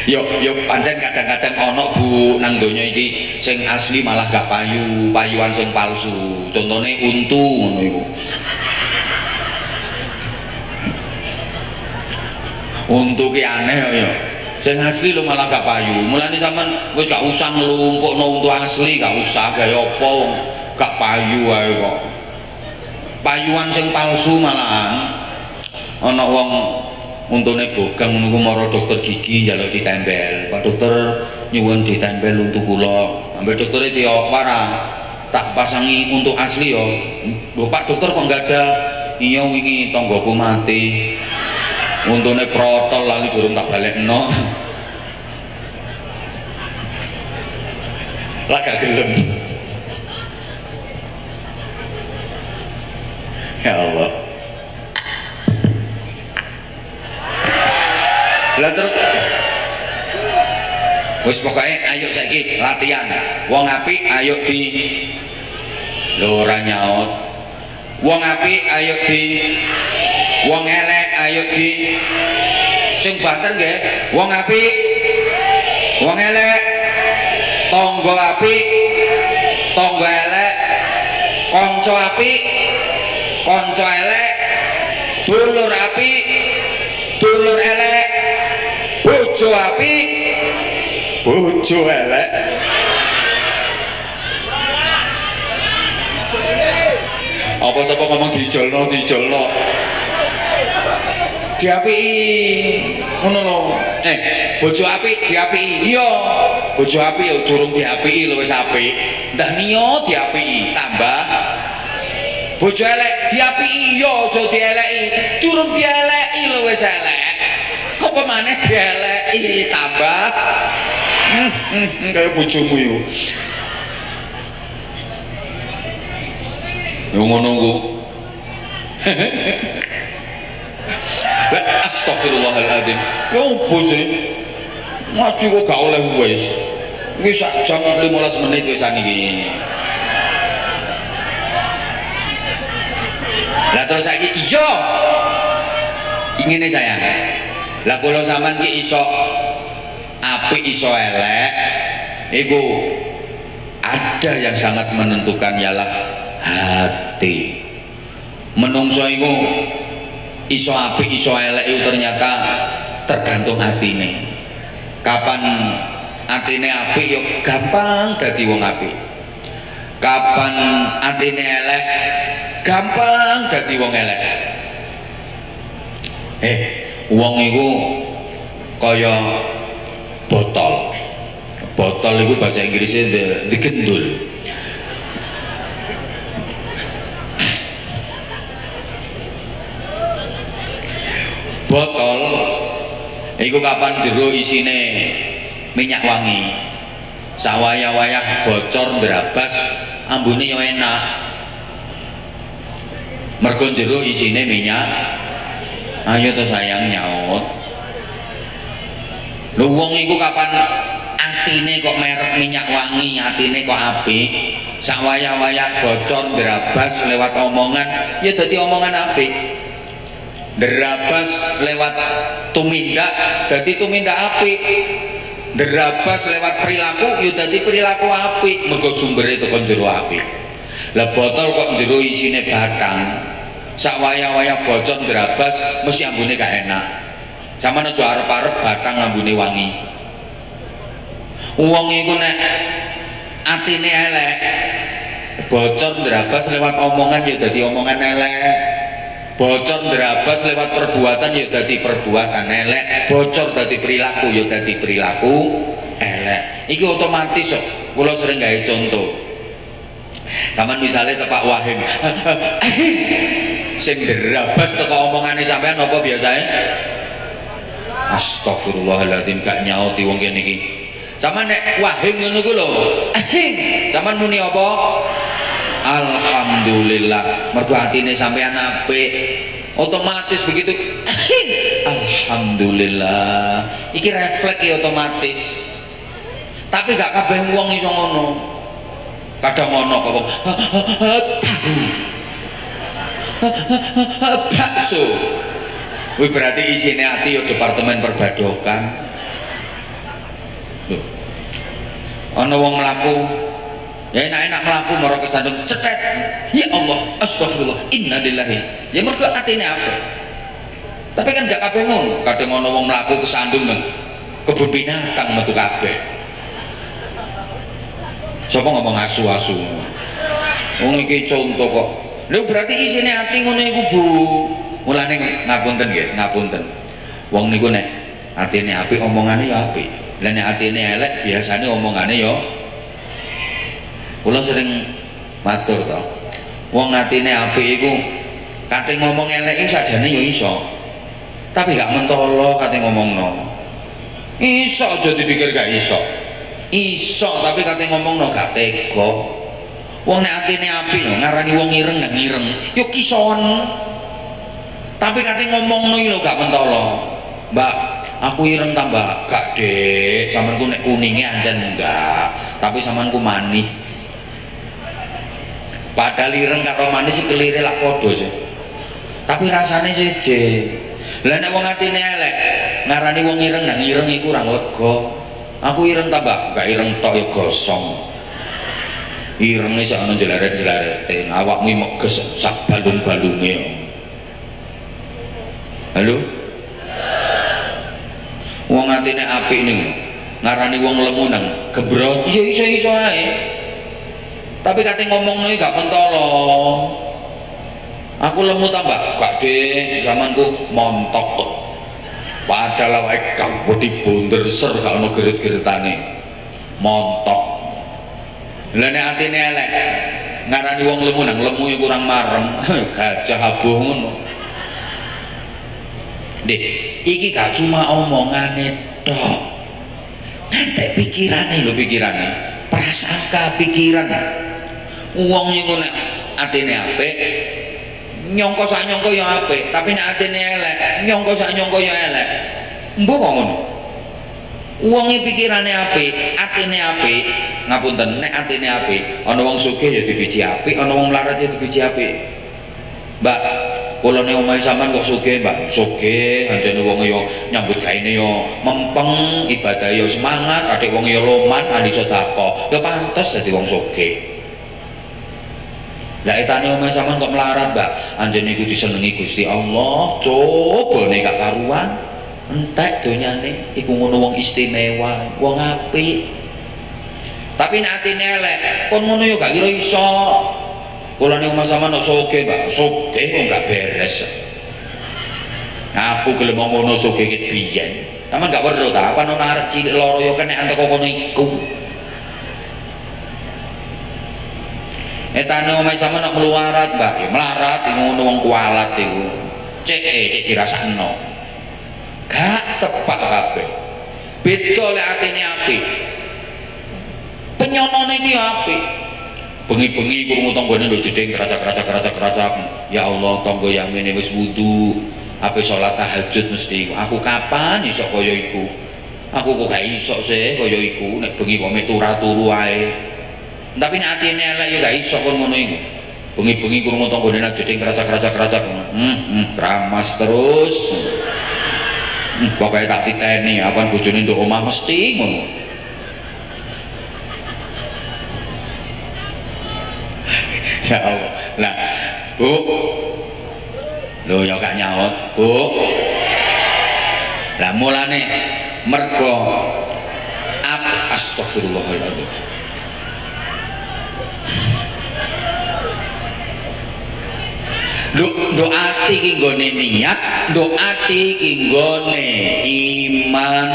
Yo pancen kadang-kadang ana Bu nang donya iki sing asli malah gak payu, payuan sing palsu. Contone untu ngono iku. Untu ki aneh ya. Sing asli lo malah gak payu. Mulane sampean wis gak usah nglumpukno untu asli, gak usah gaya apa gak payu wae kok. Payuan sing palsu malahan ana wong untune bogang ngono ku mara dokter gigi njaluk ditempel. Pak dokter nyuwun ditempel untu kula. Ambek doktere diwara tak pasangi untuk asli yo. Lho Pak dokter kok enggak ada? Iya wingi tanggoku mati. Untune protol lali durung tak balekno. Lah gak gelem. Ya Allah. Lah terus wis pokoke ayo saiki latihan. Wong apik ayo di lho ora nyaut. Wong apik ayo di wong elek ayo di sing banter nggih. Wong apik wong elek, tangga apik tangga elek, kanca apik kanca elek, dulur apik dulur elek, bojo apik bojo elek. Apa sapa ngomong dijolno diapiki ngono lho. Bojo apik diapiki. Iya, bojo apik ya durung diapiki lho wis apik. Ndah niya diapiki tambah. Bojo elek diapiki ya aja dieleki. Durung dieleki lho wis elek. Apa maneh dieleki tambah. Kaya bojomu yo. Yo ngono ku. Astagfirullahaladzim. Ya opo sih? Ngaji kok gak oleh wis. Wis sak jam 15 menit wis saniki. Lah terus saiki iya. Ingine sayang. Lah kula sampean ki iso apik iso elek iku ada yang sangat menentukan ialah hati. Menungso iku iso apik iso elek itu ternyata tergantung atine. Kapan atine apik yo gampang dadi wong apik. Kapan atine elek gampang dadi wong elek. Wong iku kaya botol. Botol iku bahasa Inggrisnya the gendul. Botol iku kapan jero isine minyak wangi, sawaya-wayah bocor ndrabas ambune yo enak. Mergo jero isine minyak. Ayo to sayang nyaut. Lho wong iku kapan atine kok merek minyak wangi, atine kok apik, sawaya-wayah bocor ndrabas lewat omongan, ya dadi omongan apik. Derabas lewat tumindak dadi tumindak apik. Derabas lewat perilaku ya dadi perilaku apik, mergo sumbere tekan jero apik. Lah botol kok jero isine batang, sak wayah-wayah bocor derabas mesti ambune gak enak. Sampeyan aja arep-arep batang ambune wangi. Wong iku nek atine elek bocor ndrabas lewat omongan ya dadi omongan elek, bocor ndrabas lewat perbuatan ya dadi perbuatan elek, bocor dadi perilaku ya dadi perilaku elek. Iki otomatis kok. Kula sering gawe contoh. Sampeyan misale tepak wahing. Sing ndrabas teko omongane sampean apa biasae? Astagfirullahaladzim, gak nyauti wong kene iki. Sampeyan nek wahing ngono ku lho. Sampeyan muni apa? Alhamdulillah, mergo atine sampean apik. Otomatis begitu. Alhamdulillah. Iki refleks ya otomatis. Tapi gak kabeh wong iso ngono. Kadang ngono kok wong. Bakso. Wih, berarti isinya hati ya departemen perbadokan. Loh. Ana wong mlaku ya enak-enak melaku moro kesandung cetet, ya Allah, astagfirullah, innalillahi. Ya mergo atine apa? Tapi kan gak kabeh ngono. Kadang ana wong mlaku kesandung kebun binatang metu kabeh. Sapa ngomong asu-asu? Wong iki contoh kok. Lho berarti isine ati ngono iku, Bu. Mulane ngapunten nggih, ngapunten. Wong niku nek atine apik omongane ya apik. Lah nek atine elek biasane omongane ya. Kula sering matur to, wong atine apik iku kate ngomong elek iku sajane ya iso, tapi gak mentolo kate ngomongno. Iso aja dipikir gak iso, iso tapi kate ngomongno gak tega. Wong nek atine apik lho ngarani wong ireng nang ireng yo kison, tapi kate ngomongno iki lho gak mentolo. Mbak, aku ireng tambah gak dek, sampeanku nek kuninge anjen enggak, tapi sampeanku manis. Padahal ireng karo manis sih kelire lak podo sih, tapi rasane seje. Lah nek wong atine elek ngarani wong ireng nang ireng iku ora lega. Aku ireng tambah gak ireng tok ya gosong. Irenge sak ana jelaret-jelarete, awakmu meges sak balung-balunge. Halo? Wong atine apik niku ngarani wong lemu nang gebrot ya iso-iso ae. Tapi kate ngomongno iki gak mentolo. Aku lemu tambah gak dek, zamanku montok kok. Padahal awake gawe dibonder ser gak ono geret-geretane. Montok. Lah nek atine elek, ngarani wong lemu nang lemu ya kurang marem, gajah abuh ngono. Dek, iki gak cuma omongane tok. Ngantek pikirane lho, pikirane. Prasangka pikiran. Wong iku nek atine apik nyangka sak nyangka ya apik, tapi nek atine elek nyangka sak nyangka ya elek. Mbok kok ngono. Wong iki pikirane apik, atine apik, ngapunten nek atine apik, ana wong sugih ya dibiji apik, ana wong melarat ya dibiji apik. Mbak, kula nek omahe sampean kok sugih, Mbak, sugih, anjene wong ya nyambut gaene ya mempeng, ibadah ya semangat, adik wong ya loman, ahli sedekah, ya pantes dadi wong sugih. Lah etane omahe sampean kok melarat, Mbak, anjene iku disenengi Gusti Allah, cobane gak karuan, entek donyane, iku ngono wong istimewa, wong apik. Tapi nek atine elek, kon ngono ya gak kira iso. Kula nek omah sampean kok sugih, Mbak, sugih kok gak beres. Aku gelem ngono sugih ket biyen. Sampeyan gak weruh ta, apa ana arek cilik lara ya kenekan teko kono iku. Etane omahe sampean nek melarat, Mbak, ya melarat ngono wong kualat iku. Cek dirasakno. Gak tepak kabeh. Beda lek atine apik. Penyonone iki apik. Bengi-bengi krungu tanggane lho jeding keracak. Ya Allah, tangga yamene wis wudu, ape salat tahajud mesti aku kapan iso kaya iku. Aku kok gak iso sih kaya iku, nek bengi kok mek turu wae. Tapi nek atine elek ya gak iso kon ngono iku. Bengi-bengi krungu tanggane nang jeding keracak. Kramas terus. Pokoknya tak titeni, apaan bojone nduk omah mesti ngono. Ya Allah. Lah, Bu. Lho ya gak nyaut, Bu. Lah mulane mergo astagfirullahaladzim. Doati ki nggone niat, doati ki nggone iman.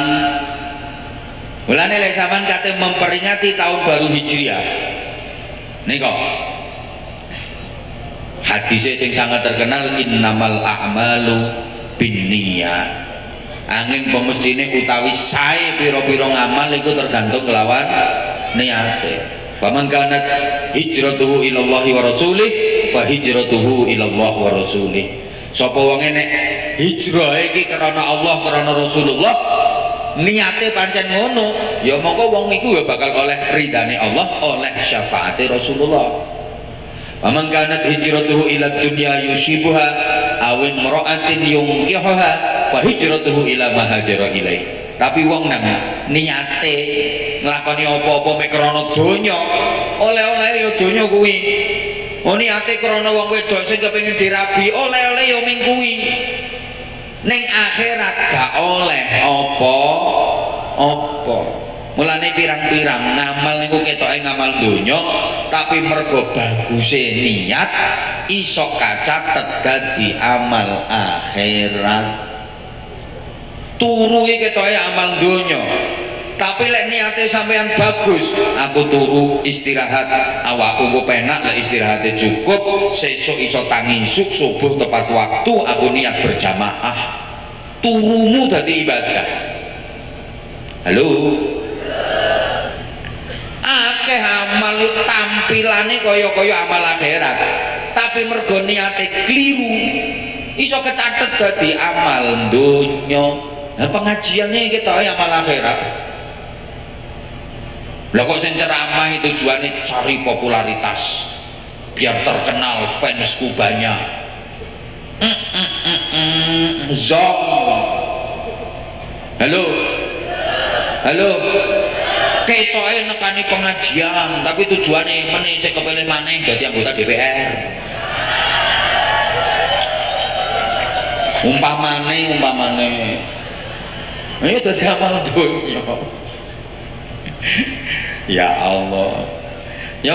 Mulane lek sampean kate memperingati tahun baru Hijriah nika hadise sing sangat terkenal innamal a'malu binniyat. Angin pemestine utawi sae pira-pira ngamal iku tergantung kelawan niate. Faman kanat hijratuhu ilallahi wa rasulih fa hijratuhu ilallah wa rasulih. Sapa wong nek hijrah iki karena Allah karena Rasulullah niate pancen ngono ya mongko wong iku ya bakal oleh ridane Allah oleh syafaate Rasulullah. Faman kanat hijratuhu ila dunya yusibuha awin mar'atin yunkihuha fa hijratuhu ila ma hajara ilaihi. Tapi wong nang niate nglakoni apa-apa mek krana donya, oleh-oleh ya donya kuwi. Oh niate krana wong wedok sing kepengin dirabi, oleh-oleh ya ming kuwi. Ning akhirat gak oleh apa-apa. Mulane pirang-pirang ngamal niku ketoke ngamal donya, tapi mergo baguse niat iso kacatet dadi amal akhirat. Turu iki ketoke amal donya, tapi lek niate sampean bagus, aku turu istirahat awakku kok penak, lek istirahatnya cukup sesuk iso tangi isuk subuh tepat waktu aku niat berjamaah, turumu dadi ibadah. Halo, akeh amal tampilane kaya-kaya amal akhirat, tapi mergo niate kliru iso kecatet dadi amal donya. Nah pengajiannya kita amal akhirat. Lah kok sing ceramah itu tujuannya cari popularitas biar terkenal, fansku banyak. Zong. Halo ketoke nekani pengajian tapi tujuannya meneh cek kepilih maneh dadi anggota DPR. umpamane ini dadi amal dunya. Ya Allah ya